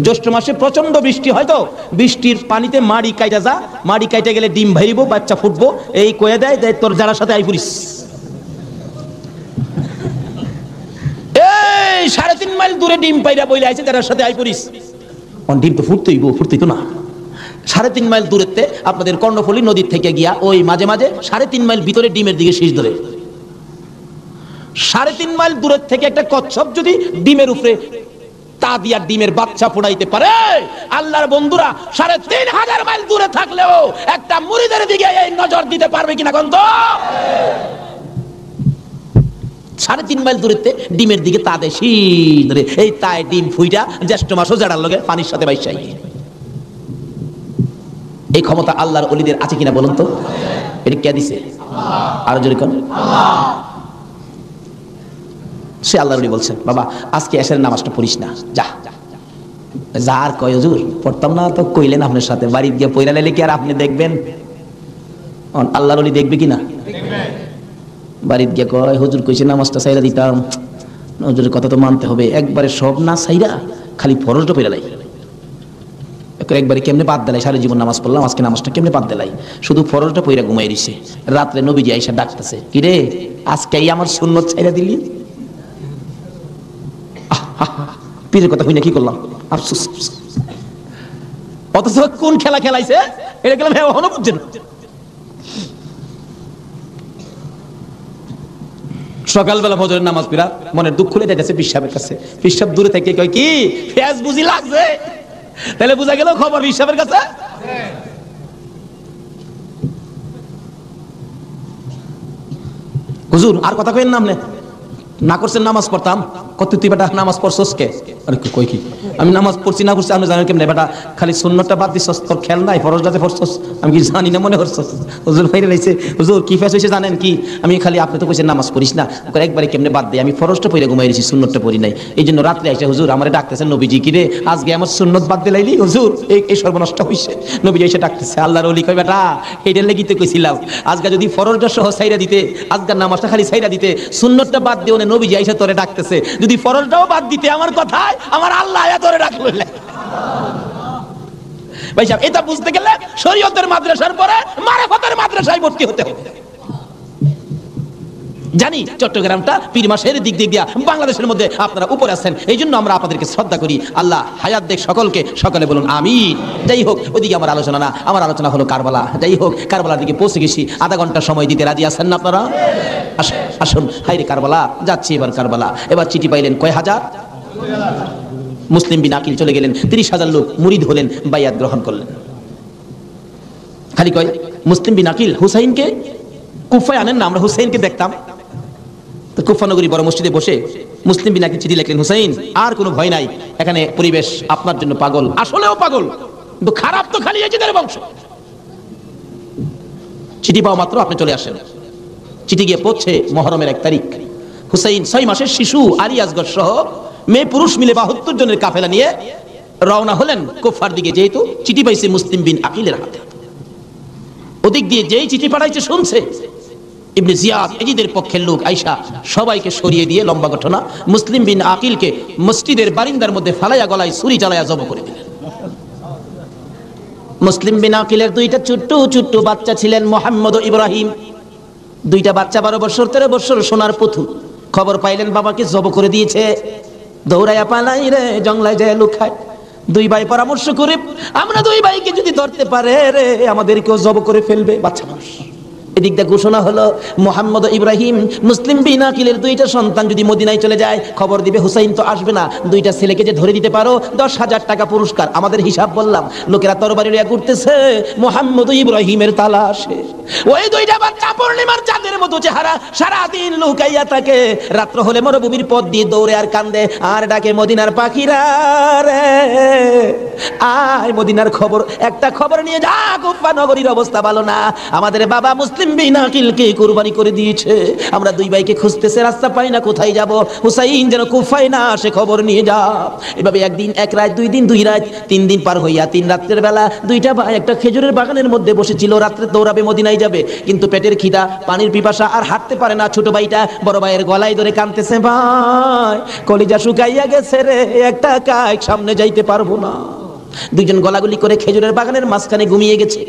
জ্যৈষ্ঠ মাসে প্রচন্ড বৃষ্টি হয়, তো বৃষ্টির পানিতে মাড়ি কাইটা যা, মাড়ি কাইটা গেলে ডিম ভাইব, বাচ্চা ফুটবো, এই কয়ে দেয় তোর যারা সাথে আই পুরিস। এই 3.5 মাইল দূরে ডিম পাইরা বইলে আইছে যারা সাথে আই পুরিস। ডিম তো ফুটতেই তো না। 3.5 মাইল দূরেতে আপনাদের কর্ণফুলী নদীর থেকে গিয়া ওই মাঝে মাঝে 3.5 মাইল ভিতরে ডিমের দিকে শীষ ধরে। 3.5 মাইল দূরের থেকে একটা কচ্ছপ যদি ডিমের উপরে তা দিয়া ডিমের বাচ্চা ফোড়াইতে পারে, আল্লাহর বন্ধুরা 3,500 মাইল দূরে থাকলেও একটা মুরিদের দিকে এই নজর দিতে পারবে কিনা কোন তো? 3.5 মাইল দূরেতে ডিমের দিকে তা দেয় শীষ ধরে, এই তাই ডিম ফুইটা জ্যৈষ্ঠ মাসও জাড়ার লগে পানির সাথে বাইশাই। এই ক্ষমতা আল্লাহর ওলিদের আছে কিনা বলুন তো? এটা কে দিছে? আরো জোরে কোন? সে আল্লাহর ওলি বলছেন, বাবা আজকে এশারের নামাজটা পড়িস না, যা যা। আর কয় হুজুর পড়তাম না তো কইলেন আপনার সাথে, বাড়ি গিয়ে পয়রা লাইলে কি আর আপনি দেখবেন? আল্লাহর ওলি দেখবে কিনা? বাড়িতে গিয়ে কয় হুজুর কইছে নামাজটা সাইরা দিতাম, হুজুরের কথা তো মানতে হবে, একবারে সব না সাইরা খালি ফরজটা পয়রা লাই, একবারে কেমনে বাদ দিলাই, সারা জীবন নামাজ পড়লাম, আজকে নামাজটা কেমনে বাদ দিলাই, শুধু ফরজটা পয়রা ঘুমাই দিছে। রাত্রে নবীজি আইসা ডাকতেছে, কি রে আজকেই আমার সুন্নত ছাইরা দিলি? পীরের কথা হইনা কি করলাম, আফসোস। অথচ কোন খেলা খেলাইছে এটা গেলাম এখনো বুঝছেন। সকালবেলা ফজরের নামাজ পড়া মনের দুঃখ খুলে যাইতেছে পিসাবের কাছে। পিসাব দূরে থেকে কয় কি ফেস বুঝি লাগছে, তাহলে বুঝা গেল খবর পিসাবের কাছে। হুজুর আর কথা কইেন না, আপনি না করছেন নামাজ পড়তাম, কত তুই বেটা নামাজ পড়ছস কে? আরে কই কি আমি নামাজ পড়ছি না করছি আপনি জানেন কেমনে? বেটা খালি সুন্নতটা বাদ দিছস, তোর খেয়াল নাই ফরজটাতে পড়ছস, আমি কি জানি না মনে করছস? হুজুর ভাইরে লাইছে, হুজুর কি ফেস হইছে জানেন কি? আমি খালি আপনি তো কইছেন নামাজ পড়িস না, একবারে কেমনে বাদ দেই, আমি ফরজটা পড়ে ঘুমাই দিছি, সুন্নতটা পড়ি নাই। এইজন্য রাত্রে আইসা হুজুর আমারে ডাকতেছেন, নবীজি কি রে আজকে আমার সুন্নত বাদ দিলাইলি? হুজুর এই সর্বনষ্ট হইছে। নবীজি এসে ডাকতেছে, আল্লাহর ওলি কয় বেটা এইটার লাগি তো কইছিলাম আজকে যদি ফরজটা সহ ছাইরা দিতে, আজকের নামাজটা খালি ছাইরা দিতে, সুন্নতটা বাদ দিও না, নবীজি আইসা তোরে ডাকতেছে, যদি ফরজটাও বাদ দিতে আমার কথায় আমার আল্লাহ আয়া তোরে ডাকলো। ভাই সাহেব এটা বুঝতে গেলে শরীয়তের মাদ্রাসার পরে মারিফতের মাদ্রাসায় ভর্তি হতে হবে। জানি চট্টগ্রামটা পীর মাসের দিক দিয়া বাংলাদেশের মধ্যে আপনারা উপরে আছেন, এই জন্য আমরা আপনাদেরকে শ্রদ্ধা করি। আল্লাহ হায়াত দেখ সকলকে, সকলে বলুন আমিন। যাই হোক ওদিকে আমার আলোচনা না, আমার আলোচনা হলো কারবালা। যাই হোক কারবালার দিকে পৌঁছে গেছি, আধা ঘন্টা সময় দিতে রাজি আছেন না আপনারা? আসুন হাইরে কারবালা যাচ্ছি এবার কারবালা। এবার চিঠি পাইলেন কয় হাজার? মুসলিম বিন আকিল চলে গেলেন, 30,000 লোক মুরিদ হলেন, বাইয়াত গ্রহণ করলেন। খালি কয় মুসলিম বিন আকিল হুসাইনকে কুফায় আনেন না, আমরা হুসাইনকে দেখতাম। তো কুফা নগরী বড় মসজিদে বসে মুসলিম বিন আকিল চিঠি লিখলেন, হুসাইন আর কোনো ভয় নাই, এখানে পরিবেশ আপনার জন্য পাগল, আসলেও পাগল, কিন্তু খারাপ তো খালি এজিদের বংশ। চিঠি পাওয়া মাত্র আপনি চলে আসেন। চিঠি গিয়ে পৌঁছে মুহররমের 1 তারিখ। হুসাইন 6 মাসের শিশু আলী আসগর সহ মেয়ে পুরুষ মিলে 72 জনের কাফেলা নিয়ে রওনা হলেন কুফার দিকে, যেহেতু চিঠি পাইছে মুসলিম বিন আকিলের হাতে। ওদিক দিয়ে যেই চিঠি পাঠাইছে শুনছে ইবনে জিয়াদ এজিদের পক্ষের লোক আইসা সবাইকে সরিয়ে দিয়ে, লম্বা ঘটনা, মুসলিম বিন আকিলকে মসজিদের বারিন্দার মধ্যে ফালাইয়া গলায় ছুরি চালাইয়া জব করে দিলেন। মুসলিম বিন আকিলের 2টা ছোট্ট ছোট্ট বাচ্চা ছিলেন, মোহাম্মদ ও ইব্রাহিম। 2টা বাচ্চা 12 বছর 13 বছর সোনার পুতুল। খবর পাইলেন বাবাকে জব করে দিয়েছে, দৌড়াইয়া পালাই রে জঙ্গলায় যায় লুকায়। 2 ভাই পরামর্শ করে, আমরা 2 ভাইকে যদি ধরতে পারে রে আমাদেরকেও জব করে ফেলবে, বাচ্চা মানুষ। এদিক দিয়ে ঘোষণা হলো মোহাম্মদ ও ইব্রাহিম মুসলিম বিন আকিলের 2টা সন্তান যদি মদিনায় চলে যায়, খবর দিবে হুসাইন তো আসবে না, 2টা ছেলেকে যে ধরে দিতে পারো 10,000 টাকা পুরস্কার। আমাদের হিসাব বললাম, লোকেরা তরবারি নিয়ে ঘুরতেছে মোহাম্মদ ও ইব্রাহিমের তালাশে। ওই 2টা বাচ্চা পূর্ণিমার চাঁদের মতো চেহারা, সারাদিন লুকাইয়া থাকে, রাত্র হলে মরুভূমির পথ দিয়ে দৌড়ে আর কান্দে আর ডাকে মদিনার পাখিরা রে আয়, মদিনার খবর, একটা খবর নিয়ে যা, কুফা নগরীর অবস্থা ভালো না, আমাদের বাবা মুসলিম বিন আকিলকে কুরবানি করে দিয়েছে, আমরা 2 ভাইকে খুঁজতেছে, রাস্তা পাই না, কোথায় যাব, হুসাইন যেন কুফায় না আসে, খবর নিয়ে যা। এভাবে 1 দিন 1 রাত, 2 দিন 2 রাত, 3 দিন পার হইয়া 3 রাতের বেলা 2টা ভাই একটা খেজুরের বাগানের মধ্যে বসেছিল, রাত্রে দৌড়াবে মদিনায় যাবে, কিন্তু পেটের খিদা, পানির পিপাসা, আর হাঁটতে পারে না। ছোট ভাইটা বড় ভাইয়ের গলায় ধরে কাঁদতেছে, ভাই কলিজা শুকাইয়া গেছে রে, একটা কাজ সামনে যাইতে পারবো না। 2 জন গলাগুলি করে খেজুরের বাগানের মাঝখানে ঘুমিয়ে গেছে।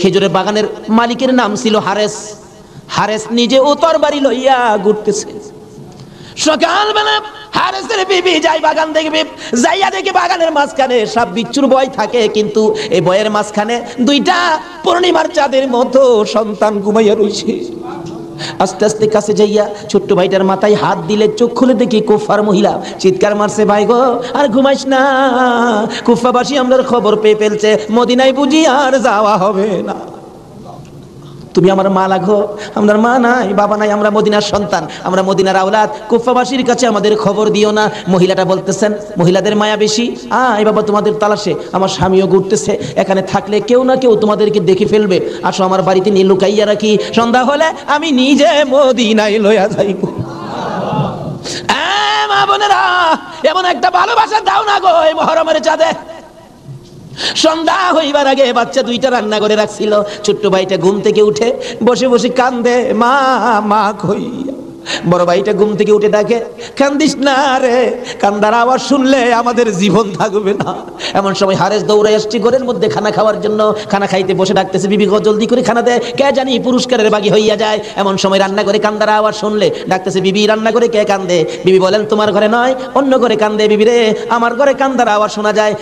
খেজুরের বাগানের মালিকের নাম ছিল হারেস। হারেস নিজে ও তরবারি লইয়া ঘুরতেছে। সকালবেলা হারেসের বিবি যাই বাগান দেখবে, যাইয়া দেখে বাগানের মাঝখানে সব বিচ্ছুর বয় থাকে, কিন্তু এই বয়ের মাঝখানে দুইটা পূর্ণিমার চাঁদের মতো সন্তান ঘুমাইয়া রইছে। আস্তে আস্তে কাছে যাইয়া ছোট্ট ভাইটার মাথায় হাত দিলে চোখ খুলে দেখি কুফার মহিলা চিৎকার মারছে, ভাই গো আর ঘুমাইস না, কুফাবাসী আমরার খবর পেয়ে ফেলছে, মদিনায় বুঝি আর যাওয়া হবে না। তুমি আমার মা লাগো, আমার মা নাই বাবা নাই, আমরা মদিনার সন্তান, আমরা মদিনার আওলাদ, কুফাবাসীর কাছে আমাদের খবর দিও না। মহিলাটা বলতেছেন, মহিলাদের মায়া বেশি, এই বাবা তোমাদের তালাশে আমার স্বামীও ঘুরতেছে, এখানে থাকলে কেউ না কেউ তোমাদেরকে দেখে ফেলবে, আসো আমার বাড়িতে নিয়ে লুকাইয়া রাখি, সন্ধ্যা হলে আমি নিজে মদিনায় লইয়া যাইব। মা বোনেরা, এমন একটা ভালোবাসা দাও না গো এই মুহররমের চাঁদে। সন্ধ্যা হইবার আগে বাচ্চা দুইটা রান্না করে রাখছিল, ছোট্ট ভাইটা ঘুম থেকে উঠে বসে বসে কান্দে, মা মা কইয়া। বড় ভাইটা ঘুম থেকে উঠে ডাকে, কান্দিস না রে, কান্দার আওয়াজ শুনলে আমাদের জীবন থাকবে না। এমন সময় হারেস দৌড়ে আসছে ঘরের মধ্যে খানা খাওয়ার জন্য, খানা খাইতে বসে ডাকতেছে, বিবি গো জলদি করে খানা দে, কে জানি পুরস্কারের বাগি হইয়া যায়। এমন সময় রান্না করে কান্দার আওয়াজ শুনলে ডাকতেছে, বিবি রান্না করে কে কান্দে? বিবি বলেন, তোমার ঘরে নয়, অন্য ঘরে কান্দে। বিবি রে, আমার ঘরে কান্দার আওয়াজ শোনা যায়।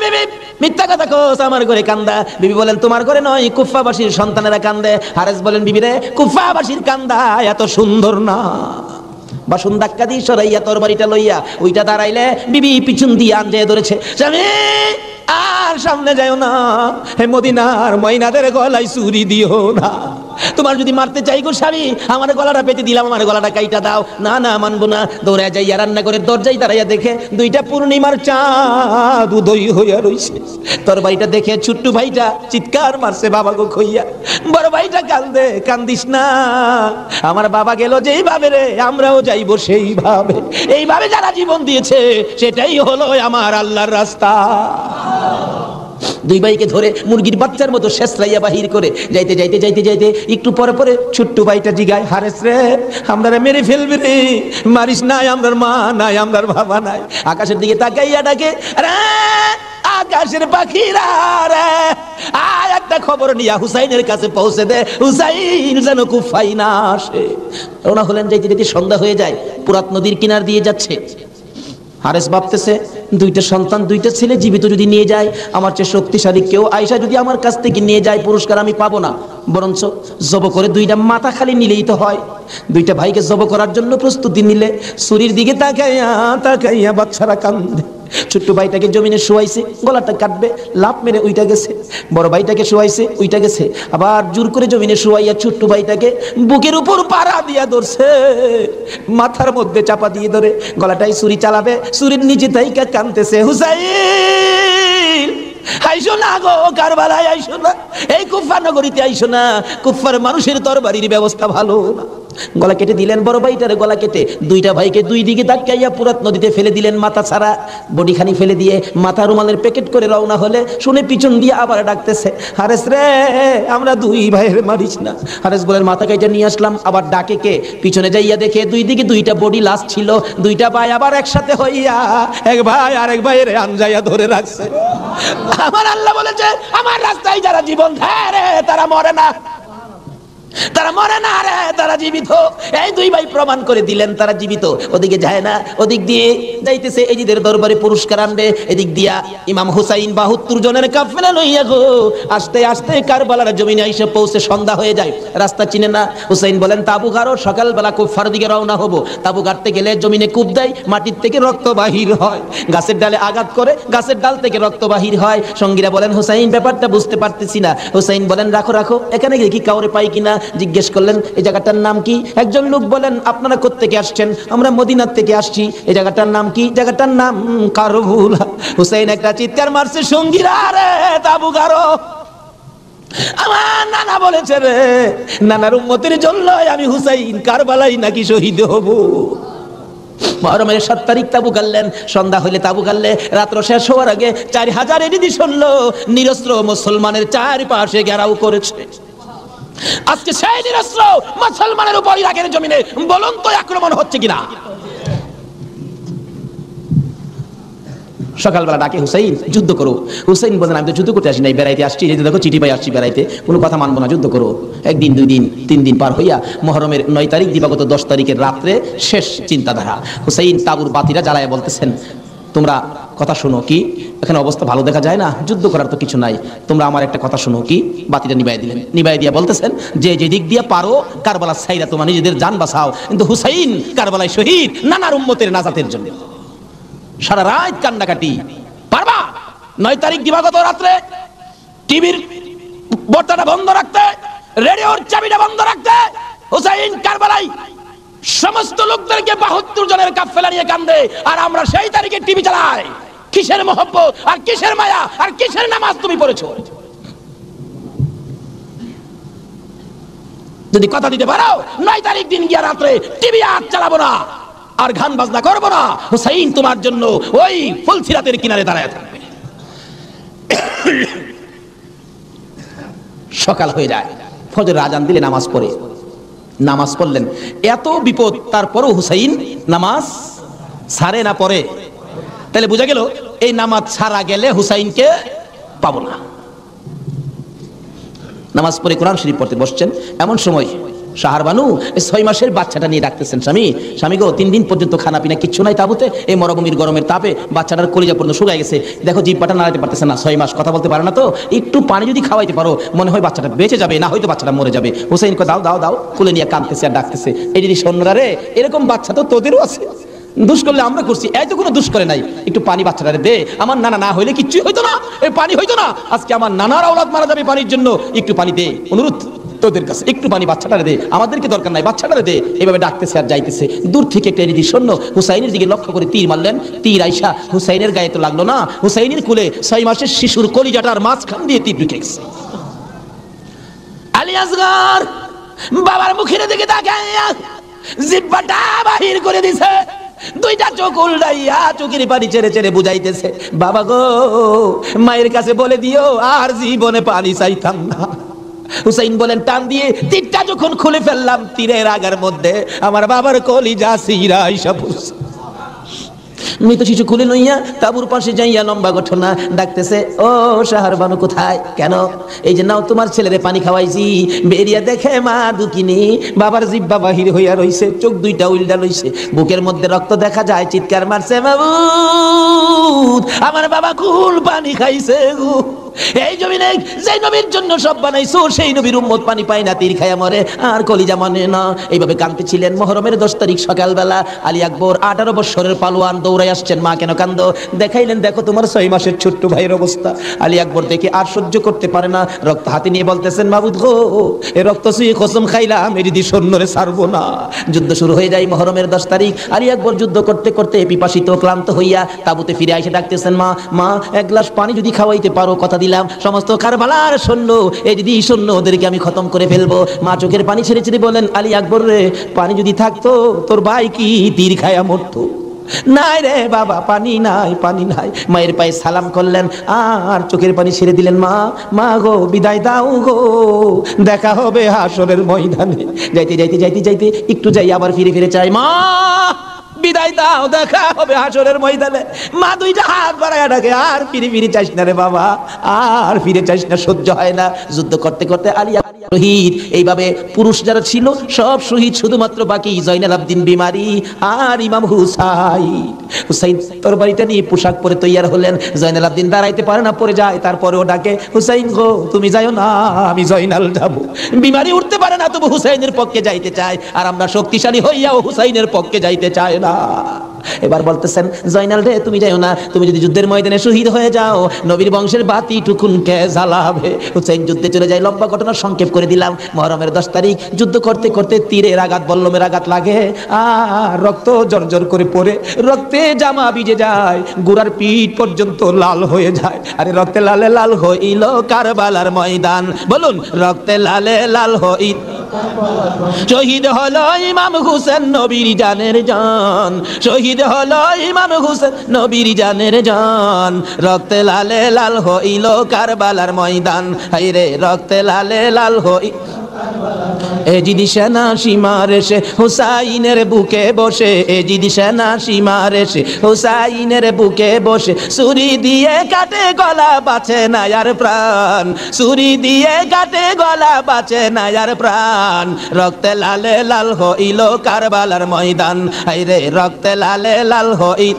বিবি মিথ্যা কথা কোস, আমার ঘরে কান্দা। বিবি বলেন, তোমার ঘরে নয়, কুফাবাসীর সন্তানেরা কান্দে। হারেস বলেন, বিবি রে, কুফাবাসীর কান্দা এত সুন্দর না। বাসন ধাক্কা দিয়ে সরাইয়া তরবারিটা লইয়া ওইটা দাঁড়াইলে বিবি পিছন দিয়ে আনজে ধরেছে, স্বামী আর সামনে যাও না, হে মদিনার ময়নাদের গলায় ছুরি দিও না। তোমার যদি মারতে চাই গো স্বামী, আমার গলাটা পেতে দিলাম, আমার গলাটা কাইটা দাও। না না, মানবো না। দৌড়ে যাইয়া রান্না করে দরজায় দাঁড়াইয়া দেখে দুইটা পূর্ণিমার চাঁদ উদয় হইয়া রইছে। তোর ভাইটা দেখে ছোট্ট ভাইটা চিৎকার মারছে, বাবা গো কইয়া। বড় ভাইটা কান্দে, কান্দিস না, আমার বাবা গেল যেইভাবে রে, আমরাও যাইবো সেইভাবে। এইভাবে যারা জীবন দিয়েছে সেটাই হলো আমার আল্লাহর রাস্তা। দুই ভাইকে ধরে মুরগির বাচ্চার মতো শেষরাইয়া বাহির করে যাইতে যাইতে যাইতে যাইতে একটু পরে পরে ছোট্ট ভাইটা জিগায়, হারেস রে, আমরা মেরে ফেলবে রে, মারিস নাই, আমরার মা নাই, আমরার বাবা নাই। আকাশের দিকে তাকাইয়া ডাকে, রে আকাশের পাখিরা রে, একটা খবর নিয়া হুসাইনের কাছে পৌঁছে দে, হুসাইন যেন কুফায় না আসে। রওনা হলেন, যাইতে যাইতে সন্ধ্যা হয়ে যায়, পুরাত নদীর কিনার দিয়ে যাচ্ছে। হারেস ভাবতেছে, দুইটা সন্তান, দুইটা ছেলে জীবিত যদি নিয়ে যায়, আমার চেয়ে শক্তিশালী কেউ আয়েশা যদি আমার কাছ থেকে নিয়ে যায়, পুরস্কার আমি পাবো না, বরঞ্চ জব করে দুইটা মাথা খালি নিলেই তো হয়। দুইটা ভাইকে জব করার জন্য প্রস্তুতি নিলে ছুরির দিকে তাকাইয়া তাকাইয়া বাচ্চারা কান্দে। ছোট্ট ভাইটাকে জমিনে শোয়াইছে, গলাটা কাটবে, লাফ মেরে উইটা গেছে। বড় ভাইটাকে শোয়াইছে, উইটা গেছে। আবার জোর করে জমিনে শোয়াইয়া ছোট্ট ভাইটাকে বুকের উপর পাড়া দিয়া ধরছে, মাথার মধ্যে চাপা দিয়ে ধরে গলাটাই ছুরি চালাবে, ছুরির নিচে তাইকা কাঁদতেছে, হুসাইন আইসো না গো, কারবালায় আইসো না, এই কুফা নগরীতে আইসো না, কুফার মানুষের তরবারির ব্যবস্থা ভালো না। গলা কেটে দিলেন বড় ভাইটারে, গলা কেটে দুইটা ভাইকে দুই দিকে ধাক্কাইয়া পুরাত নদীতে ফেলে দিলেন, মাথা ছাড়া বডিখানি ফেলে দিয়ে মাথা রুমালের প্যাকেট করে রওনা হলে শুনে পিছন দিয়ে আবার ডাকতেছে, হারেস রে, আমরা দুই ভাইয়ের মারিস না। হারেস বলেন, মাথা কেটে নিয়ে আসলাম। আবার ডাকে কে? পিছনে যাইয়া দেখে দুই দিকে দুইটা বডি লাশ ছিল, দুইটা ভাই আবার একসাথে হইয়া এক ভাই আরেক ভাইয়ের আনজাইয়া ধরে রাখছে। আমার আল্লাহ বলেছে, আমার রাস্তায় যারা জীবন দেয় রে, তারা মরে না, তারা মরে না রে, তারা জীবিত। এই দুই ভাই প্রমাণ করে দিলেন তারা জীবিত। ওদিকে যায় না, ওদিক দিয়ে যাইতেছে এজিদের দরবারে পুরস্কার আনবে। এদিক দিয়া ইমাম হুসাইন 72 জনের কাফেলা লইয়া গো আস্তে আস্তে কারবালার জমিনে এসে পৌঁছে সন্ধ্যা হয়ে যায়। রাস্তা চিনে না। হুসাইন বলেন, তাবু গাড়ো, সকালবেলা কুফার দিকে রওনা হবো। তাবু গাড়তে গেলে জমিনে কূপ দেয়, মাটির থেকে রক্ত বাহির হয়, গাছের ডালে আঘাত করে গাছের ডাল থেকে রক্ত বাহির হয়। সঙ্গীরা বলেন, হুসাইন ব্যাপারটা বুঝতে পারতেছি না। হুসাইন বলেন, রাখো রাখো, এখানে গিয়ে কি কাউরে পাই কিনা জিজ্ঞেস করলেন, এই জায়গাটার নাম কি? একজন লোক বলেন, আপনারা কোত্থেকে আসছেন? আমরা মদিনার থেকে আসছি। এই জায়গাটার নাম কি? জায়গাটার নাম কারবুলা। হুসাইন একটা চিৎকার মারছে, সঙ্গীরা রে তাবু গাড়ো। আমার নানা বলেছে রে, নানার উম্মতের জন্য আমি হুসাইন কারবালাই নাকি শহীদ হব। মুহররমের 7 তারিখ তাবু গাড়লেন। সন্ধ্যা হইলে তাবু গাড়লে রাত্র শেষ হওয়ার আগে 4000 এডিদি শুনলো নিরস্ত্র মুসলমানের চারপাশে ঘেরাও করেছে। আজকে সেই নিরস্ত্র মুসলমানের উপর ইরাকের জমিনে বলুন তো আক্রমণ হচ্ছে কিনা? সকালবেলা ডাকে হুসাইন যুদ্ধ করো। হুসাইন বলেন আমি তো যুদ্ধ করতে আসি নাই, বেড়াইতে আসছি, এই যে দেখো চিঠি পাই আসছি বেড়াইতে, কোনো কথা মানবো না, যুদ্ধ করো। একদিন, 2 দিন, 3 দিন পার হইয়া মুহররমের 9 তারিখ দিবাগত 10 তারিখের রাত্রে শেষ চিন্তাধারা। হুসাইন তাবুর বাতিরা জ্বালায় বলতেছেন তোমরা কথা শোনো, কি এখানে অবস্থা ভালো দেখা যায় না, যুদ্ধ করার তো কিছু নাই, তোমরা আমার একটা কথা শোনো। কি? বাতিটা নিবাই দিলেন। নিবাই দিয়া বলতেছেন যে যে দিক দিয়ে পারো কারবালার সাইরা তোমার নিজেদের জান বাঁচাও, কিন্তু হুসাইন কারবালায় শহীদ নানার উম্মতের নাজাতের জন্য। সারা রাত কান্নাকাটি। পারবা 9 তারিখ দিবাগত রাত্রে টিভির বর্তাটা বন্ধ রাখতে, রেডিওর চাবিটা বন্ধ রাখতে, হুসাইন কারবালায় সমস্ত লোকদেরকে 72 জনের কাফেলা নিয়ে কান্দে, আর আমরা সেই তারিখে টিভি চালাই। কিসের মহব্বত আর কিসের মায়া আর কিসের নামাজ তুমি পড়েছো? যদি কথা দিতে পারো 9 তারিখ দিন গিয়া রাত্রে টিভি আর চালাবো না, আর গান বাজনা করবো না, হুসাইন তোমার জন্য ওই ফুলসিরাতের কিনারে দাঁড়ায় থাকবে। সকাল হয়ে যায়, ফজর আজান দিলে নামাজ পড়ে, নামাজ পড়লেন। এত বিপদ তারপরও হুসাইন নামাজ ছাড়ে না, পড়ে। তাহলে বোঝা গেল এই নামাজ ছাড়া গেলে হুসাইনকে পাবো না। নামাজ পড়ে কোরআন শরীফ পড়তে বসছেন, এমন সময় শাহরবানু 6 মাসের বাচ্চাটা নিয়ে ডাকতেছেন, স্বামী স্বামী গো 3 দিন পর্যন্ত খানা পিনা কিচ্ছু নাই তাবুতে, এই মরুভূমির গরমের তাপে বাচ্চাটার কলিজা পর্যন্ত শুকায় গেছে, দেখো জিহ্বাটা নাড়াতে পারতেছে না, 6 মাস কথা বলতে পারে না, তো একটু পানি যদি খাওয়াইতে পারো মনে হয় বাচ্চাটা বেঁচে যাবে, না হয়তো বাচ্চাটা মরে যাবে। হুসাইন কো দাও দাও দাও, কোলে নিয়ে কাঁদতেছে আর ডাকতেছে, এই যদি সৈন্যরা রে এরকম বাচ্চা তো তোদেরও আছে, দুষ করলে আমরা করছি, এই তো কোনো দুষ করে নাই, একটু পানি বাচ্চাটারে দে, আমার নানা না হইলে কিচ্ছুই হইতো না, এই পানি হইতো না, আজকে আমার নানার আওলাদ মারা যাবে পানির জন্য, একটু পানি দে, অনুরোধ তোদের কাছে, একটু পানি বাচ্চাটারে দে, আমাদেরকে দরকার নাই, বাচ্চাটারে দে। এভাবে ডাকতেছে আর যাইতেছে। দূর থেকে একটা এদিকে সৈন্য হুসাইনের দিকে লক্ষ্য করে তীর মারলেন, তীর আইসা হুসাইনের গায়ে তো লাগলো না, হুসাইনের কুলে 6 মাসের শিশুর কলিজাটার মাঝখান দিয়ে তীর ঢুকে গেছে। আলী আসগর বাবার মুখের দিকে তাকাইয়া জিহ্বাটা বাহির করে দিছে, 2টা চোখ উল্টাইয়া চোখের পানি ছেড়ে ছেড়ে বুঝাইতেছে, বাবা গো মায়ের কাছে বলে দিও আর জীবনে পানি চাইতাম না। হুসাইন বলেন টান দিয়ে তীরটা যখন খুলে ফেললাম, তীরের আগার মধ্যে আমার বাবার কলিজা সিরা আইসা পড়ছে। মৃত শিশু খুলে লইয়া তাবুর পাশে যাইয়া লম্বা ঘটনা ডাকতেছে, ও শাহরবানু কোথায়? কেন? এই যে নাও তোমার ছেলেরে পানি খাওয়াইছি, বেরিয়া দেখে মা দুকিনি বাবার জিহ্বা বাহির হইয়া রইছে, চোখ 2টা উল্টা লইছে, বুকের মধ্যে রক্ত দেখা যায়, চিৎকার মারছে, মাবুদ আমার বাবা কুল পানি খাইছে গো। এই জমিনে যে নবীর জন্য সব বানাইছো সেই নবীর উম্মত পানি পায় না, তীর খায়া মরে আর কলিজা মানে না। এইভাবে কাঁদতেছিলেন। মুহররমের 10 তারিখ সকালবেলা আলী আকবর 18 বছরের পালোয়ান দৌড়াই আসছেন, মা কেন কান্দো? দেখাইলেন দেখো তোমার 6 মাসের ছোট্ট ভাইয়ের অবস্থা। আলী আকবর দেখে আর সহ্য করতে পারে না, রক্ত হাতে নিয়ে বলতেছেন, মাবুদ গো এ রক্ত ছুঁয়ে কসম খাইলাম এর দি সৈন্যরে ছাড়বো না। যুদ্ধ শুরু হয়ে যায় মুহররমের 10 তারিখ। আলী আকবর যুদ্ধ করতে করতে পিপাসিত ক্লান্ত হইয়া তাবুতে ফিরে এসে ডাকতেছেন, মা মা এক গ্লাস পানি যদি খাওয়াইতে পারো, কথা দিলাম সমস্ত কারবালার সৈন্য এই যদি সৈন্য ওদেরকে আমি খতম করে ফেলবো। মা চোখের পানি ছেড়ে ছেড়ে বলেন, আলী আকবর রে পানি যদি থাকতো তোর ভাই কি তীর খায়া মরতো? নাই রে বাবা, পানি নাই, পানি নাই। মায়ের পায়ে সালাম করলেন আর চোখের পানি ছেড়ে দিলেন, মা মা গো বিদায় দাও গো, দেখা হবে হাসরের ময়দানে। যাইতে যাইতে যাইতে যাইতে একটু যাই আবার ফিরে ফিরে চাই, মা বিদায় দাও, দেখা হবে হাসরের ময়দানে। মা 2টা হাত বাড়ায় ডাকে, আর ফিরে ফিরে চাইস না রে বাবা, আর ফিরে চাইস না, সহ্য হয় না। যুদ্ধ করতে করতে আলী শহীদ। এইভাবে পুরুষ যারা ছিল সব শহীদ, শুধুমাত্র বাকি জয়নাল আবদিন বিমারি আর ইমাম হুসাইন। হুসাইন তরবারিটা নিয়ে পোশাক পরে তৈয়ার হলেন। জয়নাল আবদিন দাঁড়াইতে পারে না, পড়ে যায়, তারপরেও ডাকে, হুসাইন গো তুমি যাও না, আমি জয়নাল যাবো। বিমারি উঠতে পারে না, তবু হুসাইনের পক্ষে যাইতে চায়, আর আমরা শক্তিশালী হইয়াও হুসাইনের পক্ষে যাইতে চায় না। এবার বলতেছেন, জয়নাল রে তুমি যাও না, তুমি যদি যুদ্ধের ময়দানে শহীদ হয়ে যাও নবীর বংশের বাতি টুকুন কে জ্বালাবে? হুসাইন যুদ্ধে চলে যায়। লম্বা ঘটনা সংক্ষেপ করে দিলাম। মুহররমের 10 তারিখ যুদ্ধ করতে করতে তীরের আঘাত বল্লমের আঘাত লাগে, আর রক্ত জর্জর করে পড়ে, রক্তে জামা ভিজে যায়, গোড়ার পিঠ পর্যন্ত লাল হয়ে যায়। আরে রক্তে লালে লাল হইল কারবালার ময়দান, বলুন রক্তে লালে লাল হইল। শহীদ হলো ইমাম হুসেন নবীর জানের জান, শহীদ হলো ইমাম হুসেন নবীর জানের জান, রক্তে লালে লাল হইল কারবালার ময়দান। হায় রে রক্তে লালে লাল হই। এজিদি সেনা সীমার এসে হুসাইনের বুকে বসে, এজিদি সেনা সীমার এসে হুসাইনের বুকে বসে, ছুরি দিয়ে কাটে গলা বাঁচে না আর প্রাণ, ছুরি দিয়ে কাটে গলা বাঁচে না আর প্রাণ। রক্তে লালে লাল হইল কারবালার ময়দান, হায়রে রক্তে লালে লাল হইল।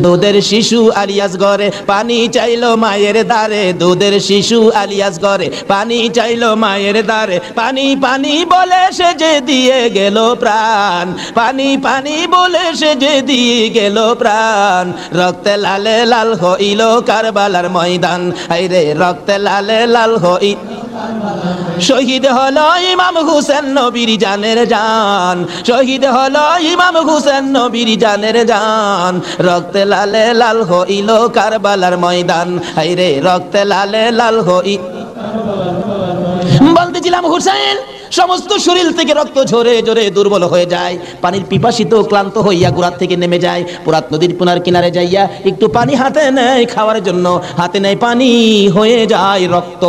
দুধের শিশু আলিয়াস ঘরে পানি চাইলো মায়ের দ্বারে, দুধের শিশু আলিয়াস ঘরে পানি চাইলো মায়ের দ্বারে, পানি পানি বলে সে যে দিয়ে গেল প্রাণ, পানি পানি বলে সে যে দিয়ে গেল প্রাণ। রক্তে লালে লাল হইল কারবালার ময়দান, হায়রে রক্তে লালে লাল হইল। শহীদ হলো ইমাম হুসেন নবীর জানের জান, শহীদ হলো ইমাম হুসেন নবীর জানের জান। রক্তে লালে লাল হইল কারবালার ময়দান, হায়রে রক্তে লালে লাল হইল। বলতেছিলাম হুসেন সমস্ত শরীর থেকে রক্ত ঝরে ঝরে দুর্বল হয়ে যায়, পানির পিপাসিত ক্লান্ত হইয়া গুড়ার থেকে নেমে যায়, পুরাত নদীর পুনার কিনারে যাইয়া একটু পানি হাতে নেয় খাওয়ার জন্য, হাতে নেয় পানি হয়ে যায় রক্ত।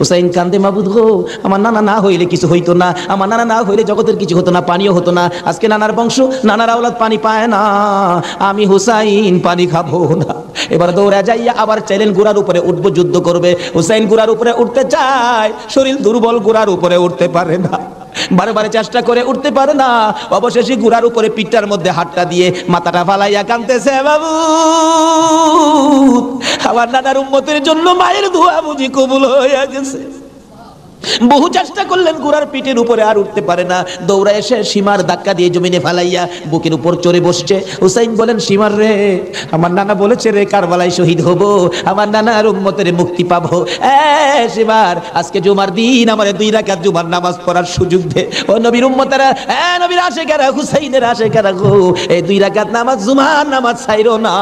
হুসাইন কান্দে, মাবুদ গো আমার নানা না হইলে কিছু হইতো না, আমার নানা না হইলে জগতের কিছু হতো না, পানিও হতো না। আজকে নানার বংশ নানার আওলাদ পানি পায় না, আমি হুসাইন পানি খাবো না। এবার দৌড়া যাইয়া আবার চাইলেন গুড়ার উপরে উঠবো, যুদ্ধ করবে। হুসাইন গুড়ার উপরে উঠতে চায়, শরীর দুর্বল, গুড়ার উপরে উঠতে পারে না, বারে চেষ্টা করে উঠতে পারে না। অবশেষে গুড়ার উপরে পিঠটার মধ্যে হাতটা দিয়ে মাথাটা ফালাইয়া কাঁদতেছে, বাবু আমার নানার উম্মতের জন্য মায়ের দোয়া বুঝি কবুল হয়ে গেছে। বহু চেষ্টা করলেন, গুড়ার পিঠের উপরে আর উঠতে পারে না। দৌড়া এসে সীমার ধাক্কা দিয়ে জমিনে ফালাইয়া বুকের উপর চড়ে বসছে। হুসাইন বলেন, সীমার রে আমার নানা বলেছে রে কারবালায় শহীদ হব, আমার নানার উম্মতের মুক্তি পাবো। সীমার আজকে জুমার দিন আমার 2 রাকাত জুমার নামাজ পড়ার সুযোগ দে। ও নবীর উম্মতেরা, নবীর আশিকেরা, হুসাইনের আশিকেরা গো, এই 2 রাকাত নামাজ জুমার নামাজ ছাইরো না,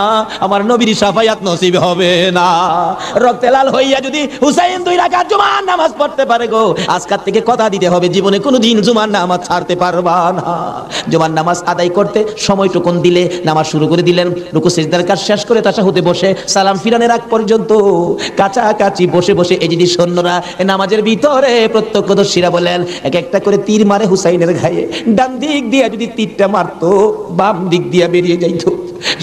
আমার নবীর শাফায়াত নসিব হবে না। রক্তে লাল হইয়া যদি হুসাইন 2 রাকাত জুমার নামাজ পড়তে পারে গো, আজকাল থেকে কথা দিতে হবে জীবনে কোনোদিন জুমার নামাজ ছাড়তে পারবা না। জুমার নামাজ আদায় করতে সময়টুকুন দিলে নামাজ শুরু করে দিলেন। রুকু সিজদার কাজ শেষ করে তাশাহুদে বসে সালাম ফিরানোর আগ পর্যন্ত কাছাকাছি বসে বসে এজিদি সৈন্যরা নামাজের ভিতরে প্রত্যক্ষদর্শীরা বলেন এক একটা করে তীর মারে হুসাইনের গায়ে। ডান দিক দিয়ে যদি তীরটা মারতো, বাম দিক দিয়ে বেরিয়ে যাইতো,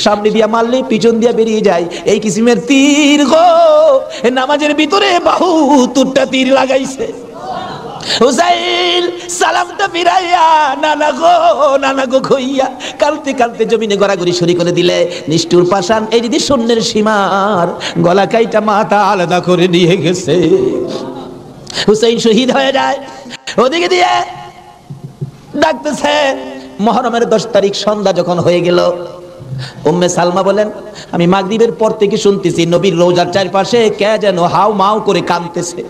সামনে দিয়া মারলে পিছন দিয়া বেরিয়ে যায়, এই কিসিমের তীর গো। নামাজের ভিতরে বাহু তুরটা তীর লাগাইছে। হুসাইন সালামটা ফিরাইয়া নানা গো কইয়া কালতে কালতে জমিনে গড়াগড়ি শুরু করে দিলে। নিষ্ঠুর পাষাণ এই যদি সৈন্যের সীমার গলা কাইটা মাথা আলাদা করে নিয়ে গেছে। হুসাইন শহীদ হয়ে যায়। ওদিকে দিয়ে ডাকতেছে। মুহররমের 10 তারিখ সন্ধ্যা যখন হয়ে গেল, উম্মে সালমা বলেন আমি মাগরিবের পর থেকে শুনতেছি নবীর রওজার চারপাশে কে যেন হাউ মাউ করে কাঁদতেছে।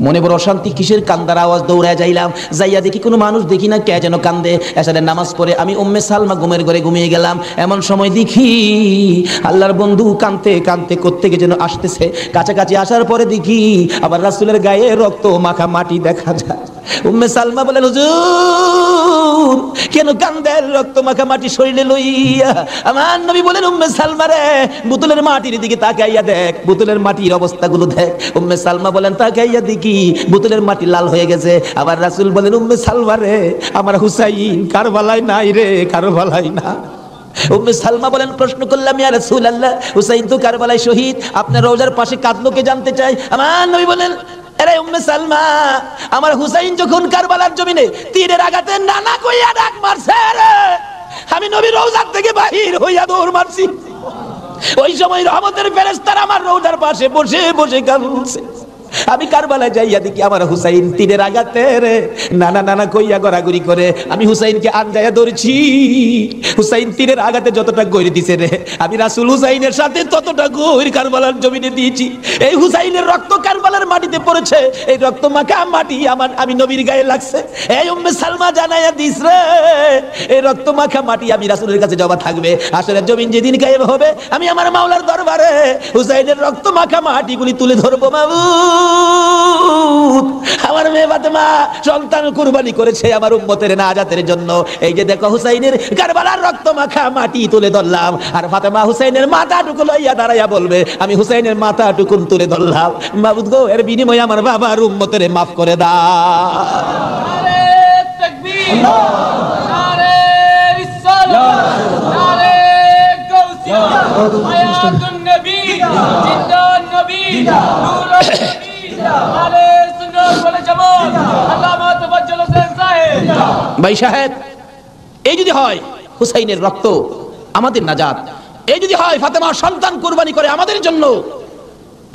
মনে বড় অশান্তি, কিসের কান্দার আওয়াজ? দৌড়ায় যাইলাম, যাইয়া দেখি কোনো মানুষ দেখি না, কে যেন কান্দে। এসারের নামাজ পড়ে আমি উম্মে সালমা ঘুমের ঘরে ঘুমিয়ে গেলাম। এমন সময় দেখি আল্লাহর বন্ধু কাঁদতে কাঁদতে কোত্থেকে যেন আসতেছে। কাছাকাছি আসার পরে দেখি আবার রাসূলের গায়ে রক্ত মাখা মাটি দেখা যায়। উম্মে সালমা বলেন, হুজুর কেন কান্দেন রক্ত মাখা মাটি শরীরে লইয়া? আমার নবী বলেন, উম্মে সালমা রে বোতলের মাটির দিকে তাকাইয়া দেখ, বোতলের মাটির অবস্থাগুলো দেখ। উম্মে সালমা বলেন তাকাইয়া দেখি বোতলের মাটি লাল হয়ে গেছে। আবার রাসূল বলেন, উম্মে সালমা রে আমার হুসাইন কারবালায় নাই রে, কারবালায় না। উম্মে সালমা বলেন, প্রশ্ন করলাম ইয়া রাসূলুল্লাহ হুসাইন তো কারবালায় শহীদ, আপনার রওজার পাশে কাঁদলো কে জানতে চাই। আমার নবী বলেন, আরে উম্মে সালমা আমার হুসাইন যখন কারবালার জমিনে তীরের আঘাতে নানা কইয়া ডাক মারছে রে, আমি নবীর রওজা থেকে বাহির হইয়া দৌড় মারছি। ওই সময় রহমতের ফেরেশতারা আমার রওজার পাশে বসে বসে কাঁদছে। আমি কারবালায় যাইয়া দেখি আমার হুসাইন তীরের আঘাতে রে নানা নানা কইয়া গড়াগড়ি করে। আমি হুসাইনকে আনজায়া ধরেছি। হুসাইন তীরের আঘাতে যতটা গইরে দিছে রে, আমি রাসূল হুসাইনের সাথে ততটা গইর কারবালার জমিনে দিয়েছি। এই হুসাইনের রক্ত কারবালার মাটিতে পড়েছে, এই রক্ত মাখা মাটি আমি নবীর গায়ে লাগছে। এই উম্মে সালমা জানাইয়া দিস রে, এই রক্ত মাখা মাটি আমি রাসূলের কাছে জমা থাকবে। আসলে জমিন যেদিন গায়েব হবে আমি আমার মাওলার দরবারে হুসাইনের রক্ত মাখা মাটিগুলি তুলে ধরবো। মাবুদ আমার মেয়ে ফাতেমা সন্তান কুরবানি করেছে আমার উম্মতের নাজাতের জন্য। এই যে দেখো হুসাইনের কারবালার রক্ত মাখা মাটি তুলে ধরলাম, আর ফাতেমা হুসাইনের মাথাটুকু লইয়া দাঁড়াইয়া বলবে আমি হুসাইনের মাথাটুকু তুলে ধরলাম। মাবুদ গো, এর বিনিময়ে আমার বাবার উম্মতের মাফ করে দাও। নারে তাকবীর, নারে রিসালাত, নারে গাউসিয়া, হায়াতুন নবী, জিন্দান নবী, নূরুন নবী, আলে সুন্নাত ওয়াল জামাত, আল্লামা তাফাজ্জল হোসেন সাহেব। ভাই সাহেব, এই যদি হয় হুসাইনের রক্ত আমাদের নাজাত, এই যদি হয় ফাতেমার সন্তান কুরবানি করে আমাদের জন্য,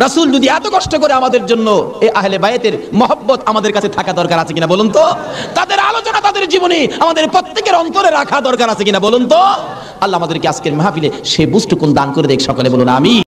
রাসূল যদি এত কষ্ট করে আমাদের জন্য, এই আহলে বায়াতের মহব্বত আমাদের কাছে থাকা দরকার আছে কিনা বলুন তো? তাদের আলোচনা তাদের জীবনে আমাদের প্রত্যেকের অন্তরে রাখা দরকার আছে কিনা বলুন তো? আল্লাহ আমাদেরকে আজকের মাহফিলে সে বুঝটুকুন দান করে দেখ, সকলে বলুন আমিন।